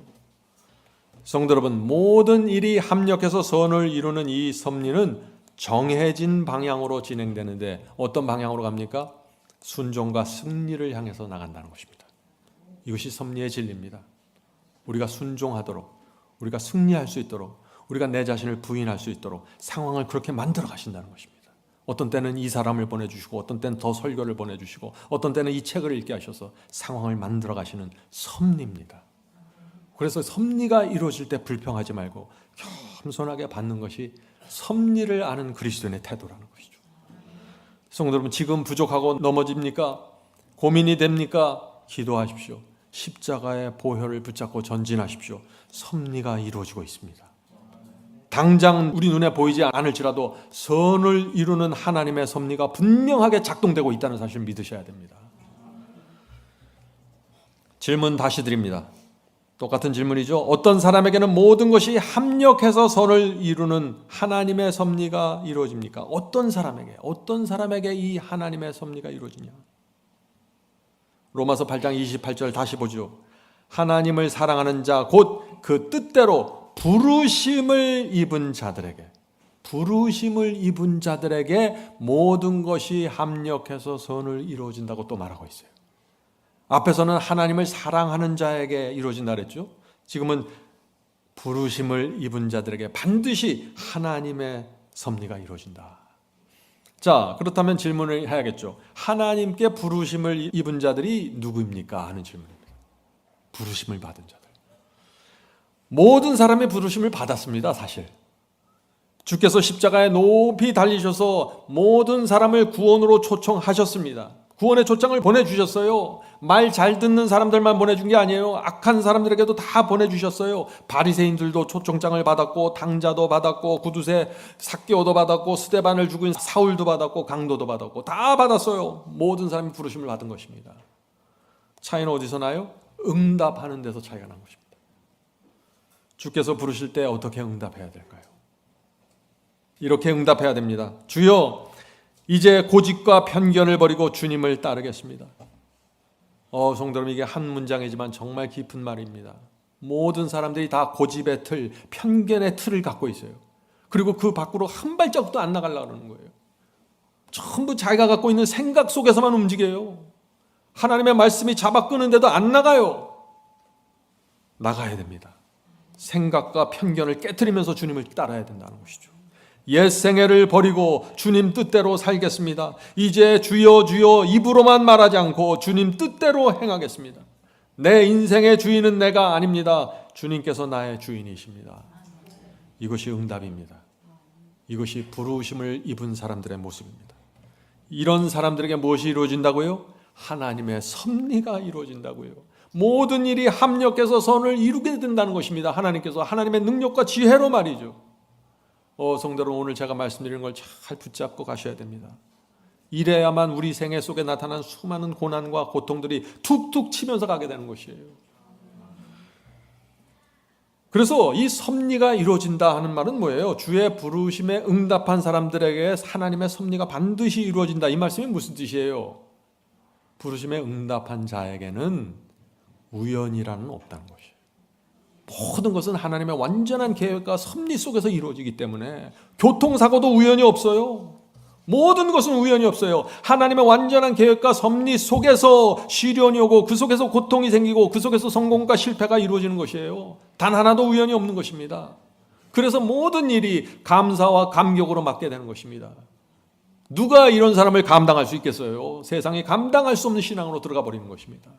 성도 여러분, 모든 일이 합력해서 선을 이루는 이 섭리는 정해진 방향으로 진행되는데 어떤 방향으로 갑니까? 순종과 승리를 향해서 나간다는 것입니다. 이것이 섭리의 진리입니다. 우리가 순종하도록, 우리가 승리할 수 있도록, 우리가 내 자신을 부인할 수 있도록 상황을 그렇게 만들어 가신다는 것입니다. 어떤 때는 이 사람을 보내주시고 어떤 때는 더 설교를 보내주시고 어떤 때는 이 책을 읽게 하셔서 상황을 만들어 가시는 섭리입니다. 그래서 섭리가 이루어질 때 불평하지 말고 겸손하게 받는 것이 섭리를 아는 그리스도인의 태도라는 것이죠. 성도 여러분, 지금 부족하고 넘어집니까? 고민이 됩니까? 기도하십시오. 십자가의 보혈을 붙잡고 전진하십시오. 섭리가 이루어지고 있습니다. 당장 우리 눈에 보이지 않을지라도 선을 이루는 하나님의 섭리가 분명하게 작동되고 있다는 사실을 믿으셔야 됩니다. 질문 다시 드립니다. 똑같은 질문이죠. 어떤 사람에게는 모든 것이 합력해서 선을 이루는 하나님의 섭리가 이루어집니까? 어떤 사람에게 이 하나님의 섭리가 이루어지냐? 로마서 8장 28절 다시 보죠. 하나님을 사랑하는 자 곧 그 뜻대로 부르심을 입은 자들에게 모든 것이 합력해서 선을 이루어진다고 또 말하고 있어요. 앞에서는 하나님을 사랑하는 자에게 이루어진다 그랬죠. 지금은 부르심을 입은 자들에게 반드시 하나님의 섭리가 이루어진다. 자, 그렇다면 질문을 해야겠죠. 하나님께 부르심을 입은 자들이 누구입니까? 하는 질문입니다. 부르심을 받은 자들. 모든 사람이 부르심을 받았습니다. 사실 주께서 십자가에 높이 달리셔서 모든 사람을 구원으로 초청하셨습니다. 구원의 초청을 보내주셨어요. 말 잘 듣는 사람들만 보내준 게 아니에요. 악한 사람들에게도 다 보내주셨어요. 바리새인들도 초청장을 받았고, 당자도 받았고, 구두쇠 삭개오도 받았고, 스데반을 죽인 사울도 받았고, 강도도 받았고, 다 받았어요. 모든 사람이 부르심을 받은 것입니다. 차이는 어디서 나요? 응답하는 데서 차이가 난 것입니다. 주께서 부르실 때 어떻게 응답해야 될까요? 이렇게 응답해야 됩니다. 주여, 이제 고집과 편견을 버리고 주님을 따르겠습니다. 성도 여러분, 이게 한 문장이지만 정말 깊은 말입니다. 모든 사람들이 다 고집의 틀, 편견의 틀을 갖고 있어요. 그리고 그 밖으로 한 발자국도 안 나가려고 하는 거예요. 전부 자기가 갖고 있는 생각 속에서만 움직여요. 하나님의 말씀이 잡아 끄는데도 안 나가요. 나가야 됩니다. 생각과 편견을 깨트리면서 주님을 따라야 된다는 것이죠. 옛 생애를 버리고 주님 뜻대로 살겠습니다. 이제 주여 주여 입으로만 말하지 않고 주님 뜻대로 행하겠습니다. 내 인생의 주인은 내가 아닙니다. 주님께서 나의 주인이십니다. 이것이 응답입니다. 이것이 부르심을 입은 사람들의 모습입니다. 이런 사람들에게 무엇이 이루어진다고요? 하나님의 섭리가 이루어진다고요. 모든 일이 합력해서 선을 이루게 된다는 것입니다. 하나님께서 하나님의 능력과 지혜로 말이죠. 성도 여러분, 오늘 제가 말씀드리는 걸 잘 붙잡고 가셔야 됩니다. 이래야만 우리 생애 속에 나타난 수많은 고난과 고통들이 툭툭 치면서 가게 되는 것이에요. 그래서 이 섭리가 이루어진다 하는 말은 뭐예요? 주의 부르심에 응답한 사람들에게 하나님의 섭리가 반드시 이루어진다. 이 말씀이 무슨 뜻이에요? 부르심에 응답한 자에게는 우연이라는 없다는 것이에요. 모든 것은 하나님의 완전한 계획과 섭리 속에서 이루어지기 때문에 교통사고도 우연이 없어요. 모든 것은 우연이 없어요. 하나님의 완전한 계획과 섭리 속에서 시련이 오고 그 속에서 고통이 생기고 그 속에서 성공과 실패가 이루어지는 것이에요. 단 하나도 우연이 없는 것입니다. 그래서 모든 일이 감사와 감격으로 맞게 되는 것입니다. 누가 이런 사람을 감당할 수 있겠어요? 세상이 감당할 수 없는 신앙으로 들어가 버리는 것입니다.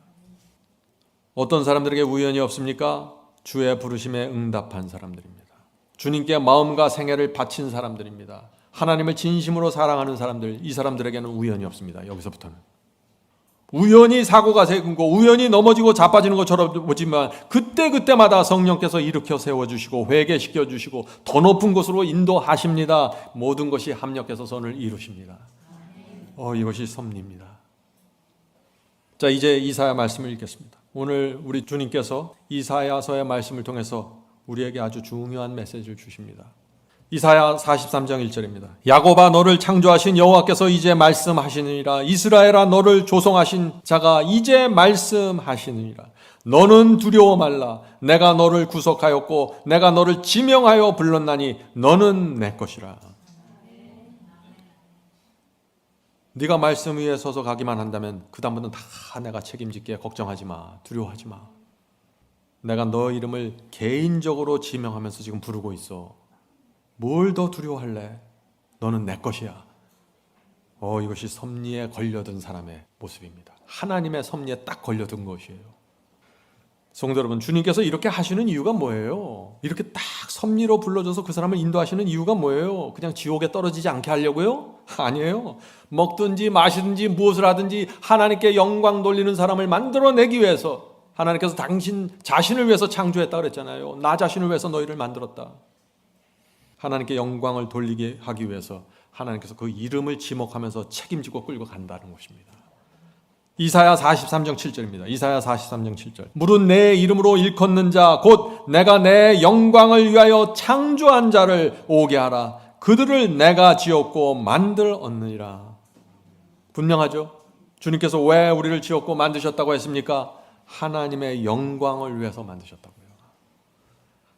어떤 사람들에게 우연이 없습니까? 주의 부르심에 응답한 사람들입니다. 주님께 마음과 생애를 바친 사람들입니다. 하나님을 진심으로 사랑하는 사람들, 이 사람들에게는 우연이 없습니다. 여기서부터는 우연히 사고가 생기고 우연히 넘어지고 자빠지는 것처럼 보지만 그때마다 성령께서 일으켜 세워주시고 회개시켜 주시고 더 높은 곳으로 인도하십니다. 모든 것이 합력해서 선을 이루십니다. 이것이 섭리입니다. 자, 이제 이사야 말씀을 읽겠습니다. 오늘 우리 주님께서 이사야서의 말씀을 통해서 우리에게 아주 중요한 메시지를 주십니다. 이사야 43장 1절입니다. 야곱아, 너를 창조하신 여호와께서 이제 말씀하시느니라. 이스라엘아, 너를 조성하신 자가 이제 말씀하시느니라. 너는 두려워 말라. 내가 너를 구속하였고 내가 너를 지명하여 불렀나니 너는 내 것이라. 네가 말씀 위에 서서 가기만 한다면 그 다음부터는 다 내가 책임질게. 걱정하지 마. 두려워하지 마. 내가 너 이름을 개인적으로 지명하면서 지금 부르고 있어. 뭘 더 두려워할래? 너는 내 것이야. 이것이 섭리에 걸려든 사람의 모습입니다. 하나님의 섭리에 딱 걸려든 것이에요. 성도 여러분, 주님께서 이렇게 하시는 이유가 뭐예요? 이렇게 딱 섭리로 불러줘서 그 사람을 인도하시는 이유가 뭐예요? 그냥 지옥에 떨어지지 않게 하려고요? 아니에요. 먹든지 마시든지 무엇을 하든지 하나님께 영광 돌리는 사람을 만들어내기 위해서, 하나님께서 당신 자신을 위해서 창조했다 그랬잖아요. 나 자신을 위해서 너희를 만들었다. 하나님께 영광을 돌리게 하기 위해서 하나님께서 그 이름을 지목하면서 책임지고 끌고 간다는 것입니다. 이사야 43장 7절입니다. 이사야 43장 7절. 무릇 내 이름으로 일컫는 자 곧 내가 내 영광을 위하여 창조한 자를 오게 하라. 그들을 내가 지었고 만들었느니라. 분명하죠? 주님께서 왜 우리를 지었고 만드셨다고 했습니까? 하나님의 영광을 위해서 만드셨다고요.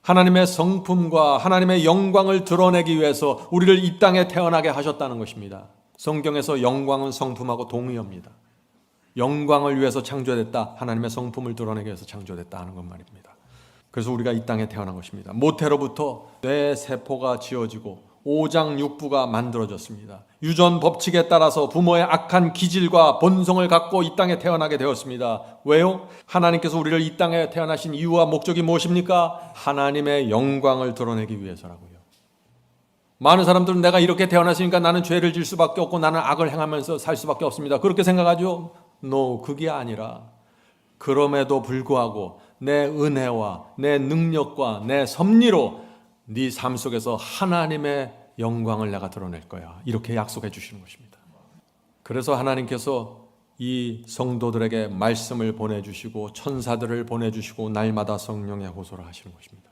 하나님의 성품과 하나님의 영광을 드러내기 위해서 우리를 이 땅에 태어나게 하셨다는 것입니다. 성경에서 영광은 성품하고 동의어입니다. 영광을 위해서 창조됐다. 하나님의 성품을 드러내기 위해서 창조됐다 하는 것 말입니다. 그래서 우리가 이 땅에 태어난 것입니다. 모태로부터 뇌 세포가 지어지고 오장육부가 만들어졌습니다. 유전 법칙에 따라서 부모의 악한 기질과 본성을 갖고 이 땅에 태어나게 되었습니다. 왜요? 하나님께서 우리를 이 땅에 태어나신 이유와 목적이 무엇입니까? 하나님의 영광을 드러내기 위해서라고요. 많은 사람들은 내가 이렇게 태어났으니까 나는 죄를 질 수밖에 없고 나는 악을 행하면서 살 수밖에 없습니다. 그렇게 생각하죠? 그게 아니라 그럼에도 불구하고 내 은혜와 내 능력과 내 섭리로 네 삶 속에서 하나님의 영광을 내가 드러낼 거야. 이렇게 약속해 주시는 것입니다. 그래서 하나님께서 이 성도들에게 말씀을 보내주시고 천사들을 보내주시고 날마다 성령의 호소를 하시는 것입니다.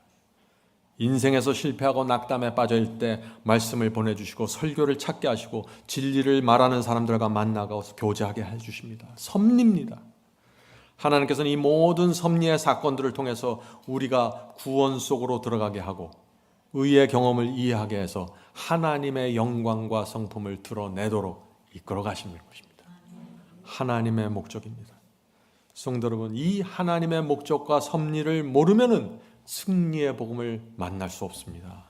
인생에서 실패하고 낙담에 빠질 때 말씀을 보내주시고 설교를 찾게 하시고 진리를 말하는 사람들과 만나고 교제하게 해주십니다. 섭리입니다. 하나님께서는 이 모든 섭리의 사건들을 통해서 우리가 구원 속으로 들어가게 하고 의의 경험을 이해하게 해서 하나님의 영광과 성품을 드러내도록 이끌어 가시는 것입니다. 하나님의 목적입니다. 성도 여러분, 이 하나님의 목적과 섭리를 모르면은 승리의 복음을 만날 수 없습니다.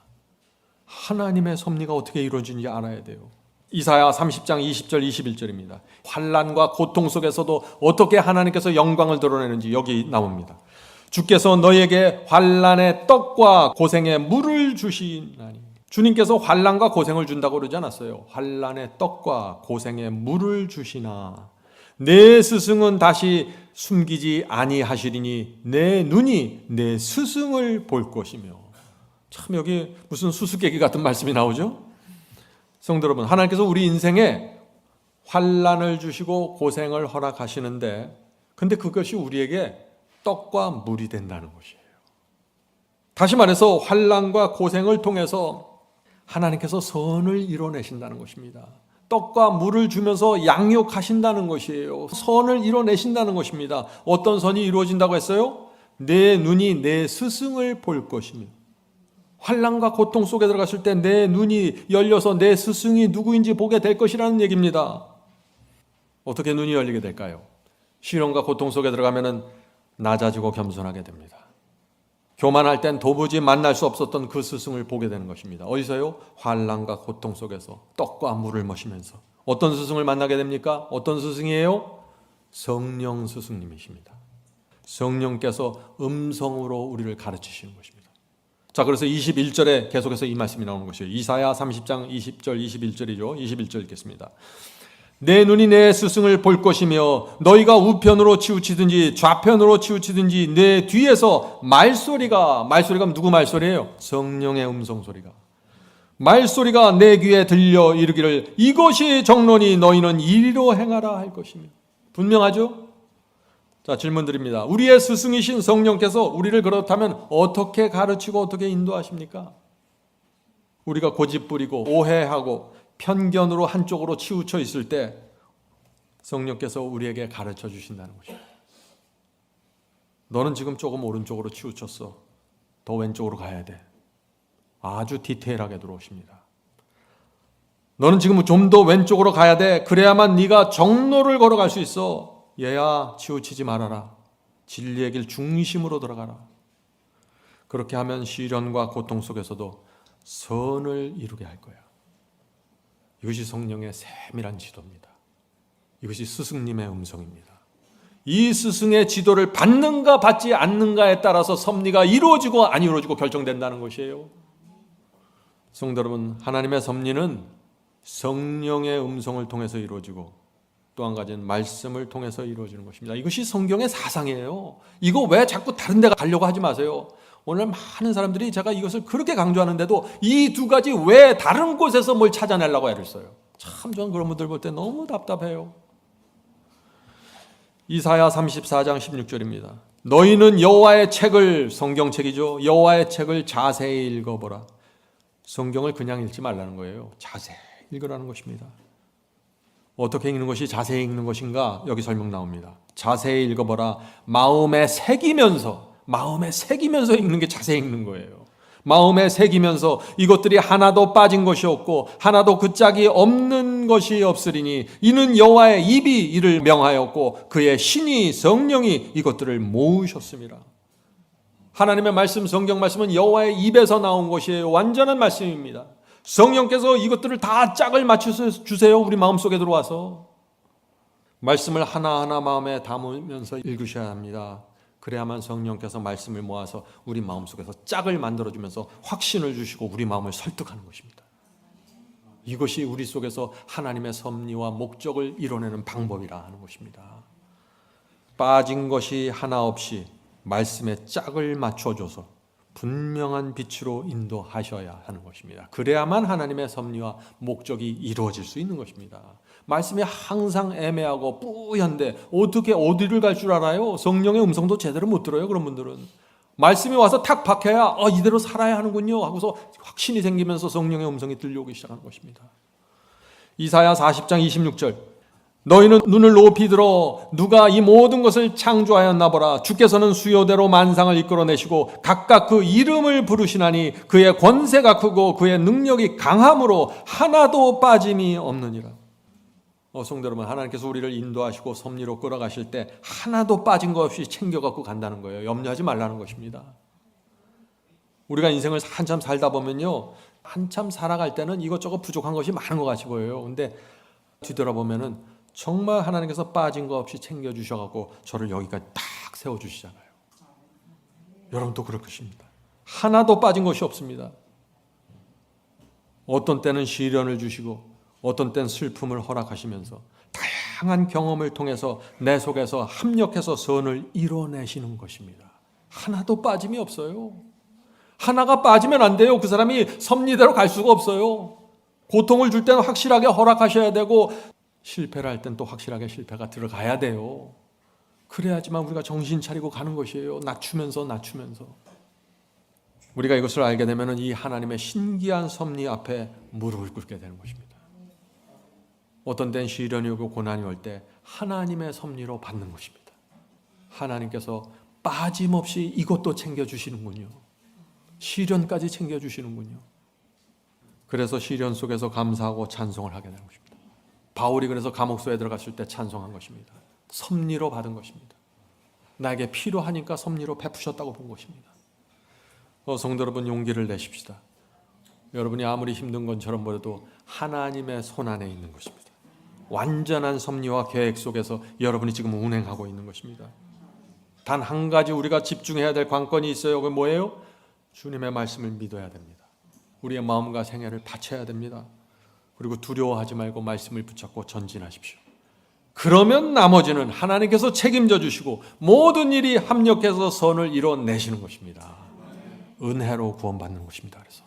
하나님의 섭리가 어떻게 이루어지는지 알아야 돼요. 이사야 30장 20절 21절입니다. 환난과 고통 속에서도 어떻게 하나님께서 영광을 드러내는지 여기 나옵니다. 주께서 너희에게 환난의 떡과 고생의 물을 주시나니. 주님께서 환난과 고생을 준다고 그러지 않았어요. 환난의 떡과 고생의 물을 주시나. 내 스승은 다시 숨기지 아니하시리니 내 눈이 내 스승을 볼 것이며. 참 여기 무슨 수수께끼 같은 말씀이 나오죠? 성도 여러분, 하나님께서 우리 인생에 환난을 주시고 고생을 허락하시는데 근데 그것이 우리에게 떡과 물이 된다는 것이에요. 다시 말해서 환난과 고생을 통해서 하나님께서 선을 이뤄내신다는 것입니다. 떡과 물을 주면서 양육하신다는 것이에요. 선을 이뤄내신다는 것입니다. 어떤 선이 이루어진다고 했어요? 내 눈이 내 스승을 볼 것이며. 환난과 고통 속에 들어갔을 때 내 눈이 열려서 내 스승이 누구인지 보게 될 것이라는 얘기입니다. 어떻게 눈이 열리게 될까요? 시련과 고통 속에 들어가면 낮아지고 겸손하게 됩니다. 교만할 땐 도무지 만날 수 없었던 그 스승을 보게 되는 것입니다. 어디서요? 환난과 고통 속에서 떡과 물을 마시면서. 어떤 스승을 만나게 됩니까? 어떤 스승이에요? 성령 스승님이십니다. 성령께서 음성으로 우리를 가르치시는 것입니다. 자, 그래서 21절에 계속해서 이 말씀이 나오는 것이에요. 이사야 30장 20절 21절이죠. 21절 읽겠습니다. 내 눈이 내 스승을 볼 것이며 너희가 우편으로 치우치든지 좌편으로 치우치든지 내 뒤에서 말소리가 누구 말소리예요? 성령의 음성 소리가. 말소리가 내 귀에 들려 이르기를 이것이 정론이 너희는 이리로 행하라 할 것이며. 분명하죠? 자, 질문 드립니다. 우리의 스승이신 성령께서 우리를 그렇다면 어떻게 가르치고 어떻게 인도하십니까? 우리가 고집 부리고 오해하고 편견으로 한쪽으로 치우쳐 있을 때 성령께서 우리에게 가르쳐 주신다는 것입니다. 너는 지금 조금 오른쪽으로 치우쳤어. 더 왼쪽으로 가야 돼. 아주 디테일하게 들어오십니다. 너는 지금 좀 더 왼쪽으로 가야 돼. 그래야만 네가 정로를 걸어갈 수 있어. 얘야, 치우치지 말아라. 진리의 길 중심으로 들어가라. 그렇게 하면 시련과 고통 속에서도 선을 이루게 할 거야. 이것이 성령의 세밀한 지도입니다. 이것이 스승님의 음성입니다. 이 스승의 지도를 받는가 받지 않는가에 따라서 섭리가 이루어지고 안 이루어지고 결정된다는 것이에요. 성도 여러분, 하나님의 섭리는 성령의 음성을 통해서 이루어지고 또 한 가지는 말씀을 통해서 이루어지는 것입니다. 이것이 성경의 사상이에요. 이거 왜 자꾸 다른 데 가려고 하지 마세요. 오늘 많은 사람들이 제가 이것을 그렇게 강조하는데도 이 두 가지 왜 다른 곳에서 뭘 찾아내려고 애를 써요. 참 저는 그런 분들 볼 때 너무 답답해요. 이사야 34장 16절입니다. 너희는 여호와의 책을, 성경책이죠. 여호와의 책을 자세히 읽어보라. 성경을 그냥 읽지 말라는 거예요. 자세히 읽으라는 것입니다. 어떻게 읽는 것이 자세히 읽는 것인가? 여기 설명 나옵니다. 자세히 읽어보라. 마음에 새기면서 읽는 게 자세히 읽는 거예요. 마음에 새기면서 이것들이 하나도 빠진 것이 없고 하나도 그 짝이 없는 것이 없으리니 이는 여호와의 입이 이를 명하였고 그의 신이 성령이 이것들을 모으셨습니다. 하나님의 말씀, 성경 말씀은 여호와의 입에서 나온 것이에요. 완전한 말씀입니다. 성령께서 이것들을 다 짝을 맞춰서 주세요. 우리 마음속에 들어와서. 말씀을 하나하나 마음에 담으면서 읽으셔야 합니다. 그래야만 성령께서 말씀을 모아서 우리 마음속에서 짝을 만들어주면서 확신을 주시고 우리 마음을 설득하는 것입니다. 이것이 우리 속에서 하나님의 섭리와 목적을 이뤄내는 방법이라 하는 것입니다. 빠진 것이 하나 없이 말씀에 짝을 맞춰줘서 분명한 빛으로 인도하셔야 하는 것입니다. 그래야만 하나님의 섭리와 목적이 이루어질 수 있는 것입니다. 말씀이 항상 애매하고 뿌연데 어떻게 어디를 갈 줄 알아요? 성령의 음성도 제대로 못 들어요. 그런 분들은 말씀이 와서 탁 박혀야 이대로 살아야 하는군요 하고서 확신이 생기면서 성령의 음성이 들려오기 시작하는 것입니다. 이사야 40장 26절 너희는 눈을 높이 들어 누가 이 모든 것을 창조하였나 보라. 주께서는 수요대로 만상을 이끌어내시고 각각 그 이름을 부르시나니 그의 권세가 크고 그의 능력이 강함으로 하나도 빠짐이 없느니라. 성도 여러분, 하나님께서 우리를 인도하시고 섭리로 끌어가실 때 하나도 빠진 것 없이 챙겨갖고 간다는 거예요. 염려하지 말라는 것입니다. 우리가 인생을 한참 살다 보면요, 한참 살아갈 때는 이것저것 부족한 것이 많은 것 같이 보여요. 근데 뒤돌아보면은 정말 하나님께서 빠진 것 없이 챙겨주셔갖고 저를 여기까지 딱 세워주시잖아요. 여러분도 그럴 것입니다. 하나도 빠진 것이 없습니다. 어떤 때는 시련을 주시고 어떤 때는 슬픔을 허락하시면서 다양한 경험을 통해서 내 속에서 합력해서 선을 이뤄내시는 것입니다. 하나도 빠짐이 없어요. 하나가 빠지면 안 돼요. 그 사람이 섭리대로 갈 수가 없어요. 고통을 줄 때는 확실하게 허락하셔야 되고 실패를 할 땐 또 확실하게 실패가 들어가야 돼요. 그래야지만 우리가 정신 차리고 가는 것이에요. 낮추면서. 우리가 이것을 알게 되면 이 하나님의 신기한 섭리 앞에 무릎을 꿇게 되는 것입니다. 어떤 때는 시련이 오고 고난이 올 때 하나님의 섭리로 받는 것입니다. 하나님께서 빠짐없이 이것도 챙겨주시는군요. 시련까지 챙겨주시는군요. 그래서 시련 속에서 감사하고 찬송을 하게 되는 것입니다. 바울이 그래서 감옥소에 들어갔을 때 찬송한 것입니다. 섭리로 받은 것입니다. 나에게 필요하니까 섭리로 베푸셨다고 본 것입니다. 성도 여러분, 용기를 내십시다. 여러분이 아무리 힘든 것처럼 보여도 하나님의 손 안에 있는 것입니다. 완전한 섭리와 계획 속에서 여러분이 지금 운행하고 있는 것입니다. 단 한 가지 우리가 집중해야 될 관건이 있어요. 그게 뭐예요? 주님의 말씀을 믿어야 됩니다. 우리의 마음과 생애를 바쳐야 됩니다. 그리고 두려워하지 말고 말씀을 붙잡고 전진하십시오. 그러면 나머지는 하나님께서 책임져 주시고 모든 일이 합력해서 선을 이뤄내시는 것입니다. 은혜로 구원받는 것입니다. 그래서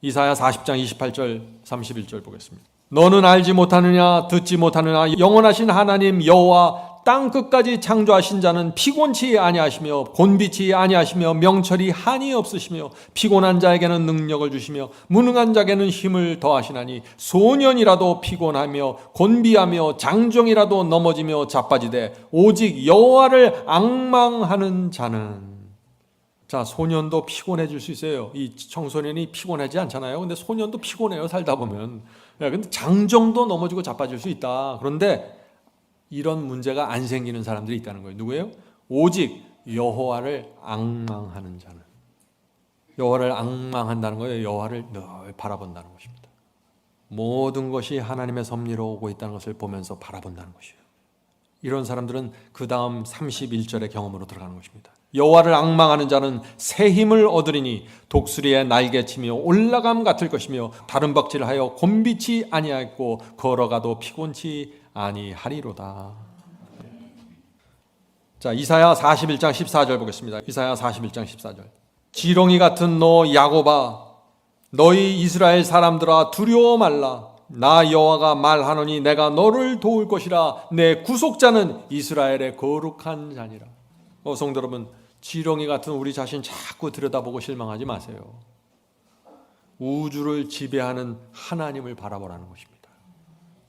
이사야 40장 28절 31절 보겠습니다. 너는 알지 못하느냐 듣지 못하느냐 영원하신 하나님 여호와 땅 끝까지 창조하신 자는 피곤치 아니하시며 곤비치 아니하시며 명철이 한이 없으시며 피곤한 자에게는 능력을 주시며 무능한 자에게는 힘을 더하시나니 소년이라도 피곤하며 곤비하며 장정이라도 넘어지며 자빠지되 오직 여호와를 앙망하는 자는. 자, 소년도 피곤해질 수 있어요. 이 청소년이 피곤하지 않잖아요. 근데 소년도 피곤해요, 살다 보면. 근데 장정도 넘어지고 자빠질 수 있다. 그런데 이런 문제가 안 생기는 사람들이 있다는 거예요. 누구예요? 오직 여호와를 앙망하는 자는. 여호와를 앙망한다는 거예요. 여호와를 늘 바라본다는 것입니다. 모든 것이 하나님의 섭리로 오고 있다는 것을 보면서 바라본다는 것이에요. 이런 사람들은 그 다음 31절의 경험으로 들어가는 것입니다. 여호와를 앙망하는 자는 새 힘을 얻으리니 독수리의 날개치며 올라감 같을 것이며 다른 박질을 하여 곤비치 아니하였고 걸어가도 피곤치 아니하리로다. 자, 이사야 41장 14절 보겠습니다. 이사야 41장 14절. 지렁이 같은 너 야곱아, 너희 이스라엘 사람들아 두려워 말라. 나 여호와가 말하노니 내가 너를 도울 것이라. 내 구속자는 이스라엘의 거룩한 자니라. 성도 여러분, 지렁이 같은 우리 자신 자꾸 들여다보고 실망하지 마세요. 우주를 지배하는 하나님을 바라보라는 것입니다.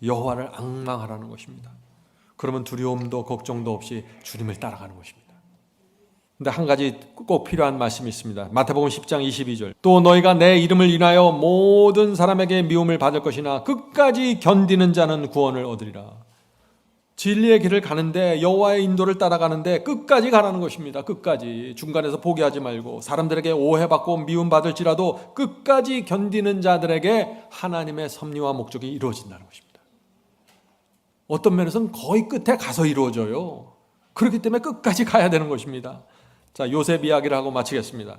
여호와를 앙망하라는 것입니다. 그러면 두려움도 걱정도 없이 주님을 따라가는 것입니다. 근데 한 가지 꼭 필요한 말씀이 있습니다. 마태복음 10장 22절. 또 너희가 내 이름을 인하여 모든 사람에게 미움을 받을 것이나 끝까지 견디는 자는 구원을 얻으리라. 진리의 길을 가는데 여호와의 인도를 따라가는데 끝까지 가라는 것입니다. 끝까지. 중간에서 포기하지 말고 사람들에게 오해받고 미움받을지라도 끝까지 견디는 자들에게 하나님의 섭리와 목적이 이루어진다는 것입니다. 어떤 면에서는 거의 끝에 가서 이루어져요. 그렇기 때문에 끝까지 가야 되는 것입니다. 자, 요셉 이야기를 하고 마치겠습니다.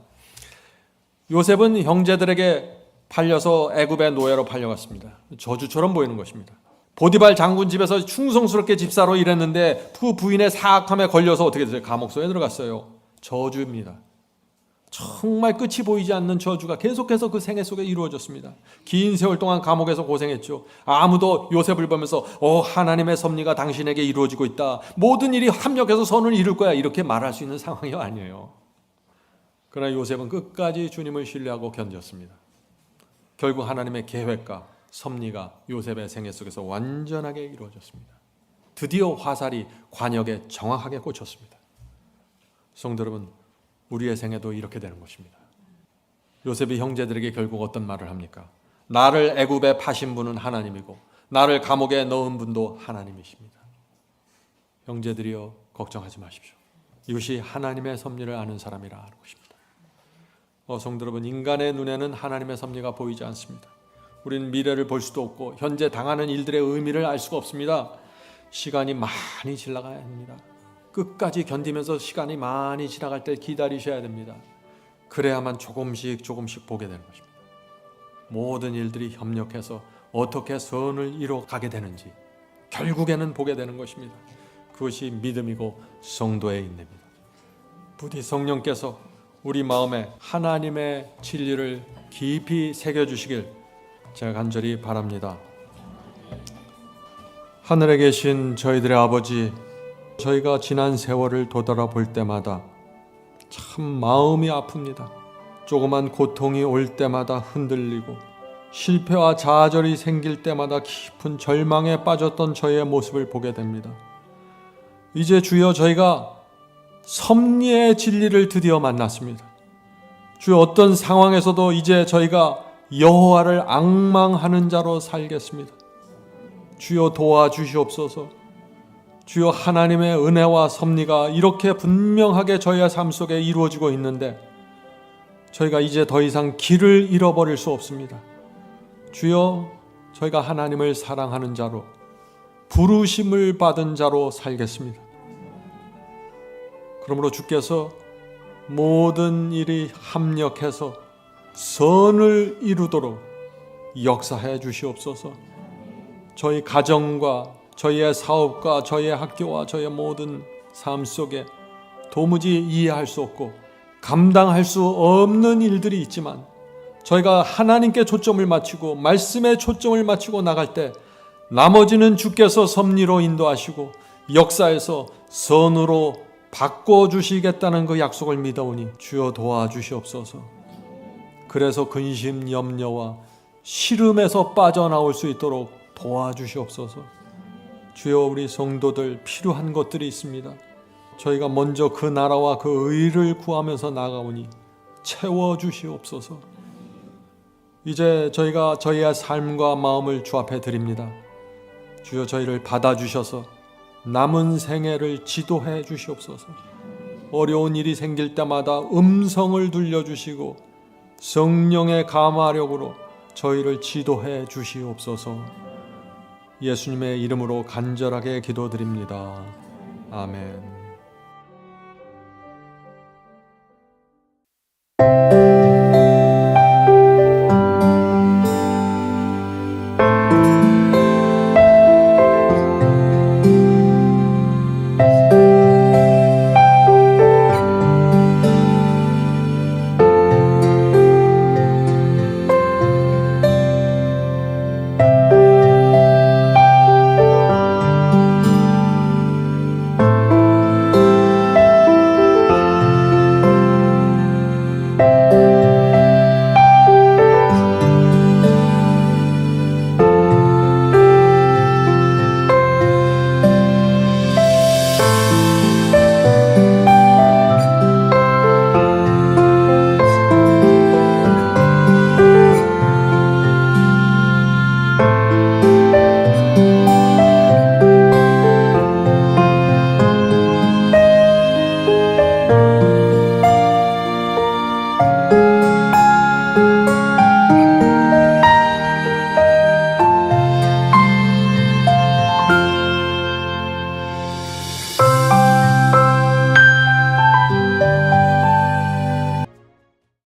요셉은 형제들에게 팔려서 애굽의 노예로 팔려갔습니다. 저주처럼 보이는 것입니다. 보디발 장군 집에서 충성스럽게 집사로 일했는데 그 부인의 사악함에 걸려서 어떻게 됐어요? 감옥소에 들어갔어요. 저주입니다. 정말 끝이 보이지 않는 저주가 계속해서 그 생애 속에 이루어졌습니다. 긴 세월 동안 감옥에서 고생했죠. 아무도 요셉을 보면서 하나님의 섭리가 당신에게 이루어지고 있다. 모든 일이 합력해서 선을 이룰 거야. 이렇게 말할 수 있는 상황이 아니에요. 그러나 요셉은 끝까지 주님을 신뢰하고 견뎠습니다. 결국 하나님의 계획과 섭리가 요셉의 생애 속에서 완전하게 이루어졌습니다. 드디어 화살이 관역에 정확하게 꽂혔습니다. 성도 여러분, 우리의 생애도 이렇게 되는 것입니다. 요셉이 형제들에게 결국 어떤 말을 합니까? 나를 애굽에 파신 분은 하나님이고 나를 감옥에 넣은 분도 하나님이십니다. 형제들이여, 걱정하지 마십시오. 이것이 하나님의 섭리를 아는 사람이라 하는 것입니다. 성도 여러분, 인간의 눈에는 하나님의 섭리가 보이지 않습니다. 우리는 미래를 볼 수도 없고 현재 당하는 일들의 의미를 알 수가 없습니다. 시간이 많이 지나가야 합니다. 끝까지 견디면서 시간이 많이 지나갈 때 기다리셔야 됩니다. 그래야만 조금씩 보게 되는 것입니다. 모든 일들이 협력해서 어떻게 선을 이뤄가게 되는지 결국에는 보게 되는 것입니다. 그것이 믿음이고 성도의 인내입니다. 부디 성령께서 우리 마음에 하나님의 진리를 깊이 새겨주시길 제가 간절히 바랍니다. 하늘에 계신 저희들의 아버지, 저희가 지난 세월을 되돌아볼 때마다 참 마음이 아픕니다. 조그만 고통이 올 때마다 흔들리고 실패와 좌절이 생길 때마다 깊은 절망에 빠졌던 저희의 모습을 보게 됩니다. 이제 주여, 저희가 섭리의 진리를 드디어 만났습니다. 주여, 어떤 상황에서도 이제 저희가 여호와를 앙망하는 자로 살겠습니다. 주여, 도와주시옵소서. 주여, 하나님의 은혜와 섭리가 이렇게 분명하게 저희의 삶 속에 이루어지고 있는데 저희가 이제 더 이상 길을 잃어버릴 수 없습니다. 주여, 저희가 하나님을 사랑하는 자로, 부르심을 받은 자로 살겠습니다. 그러므로 주께서 모든 일이 합력해서 선을 이루도록 역사해 주시옵소서. 저희 가정과 저희의 사업과 저희의 학교와 저희의 모든 삶 속에 도무지 이해할 수 없고 감당할 수 없는 일들이 있지만 저희가 하나님께 초점을 맞추고 말씀에 초점을 맞추고 나갈 때 나머지는 주께서 섭리로 인도하시고 역사에서 선으로 바꿔주시겠다는 그 약속을 믿어오니 주여, 도와주시옵소서. 그래서 근심 염려와 시름에서 빠져나올 수 있도록 도와주시옵소서. 주여, 우리 성도들 필요한 것들이 있습니다. 저희가 먼저 그 나라와 그 의를 구하면서 나가오니 채워주시옵소서. 이제 저희가 저희의 삶과 마음을 주 앞에 드립니다. 주여, 저희를 받아주셔서 남은 생애를 지도해 주시옵소서. 어려운 일이 생길 때마다 음성을 들려주시고 성령의 감화력으로 저희를 지도해 주시옵소서. 예수님의 이름으로 간절하게 기도드립니다. 아멘.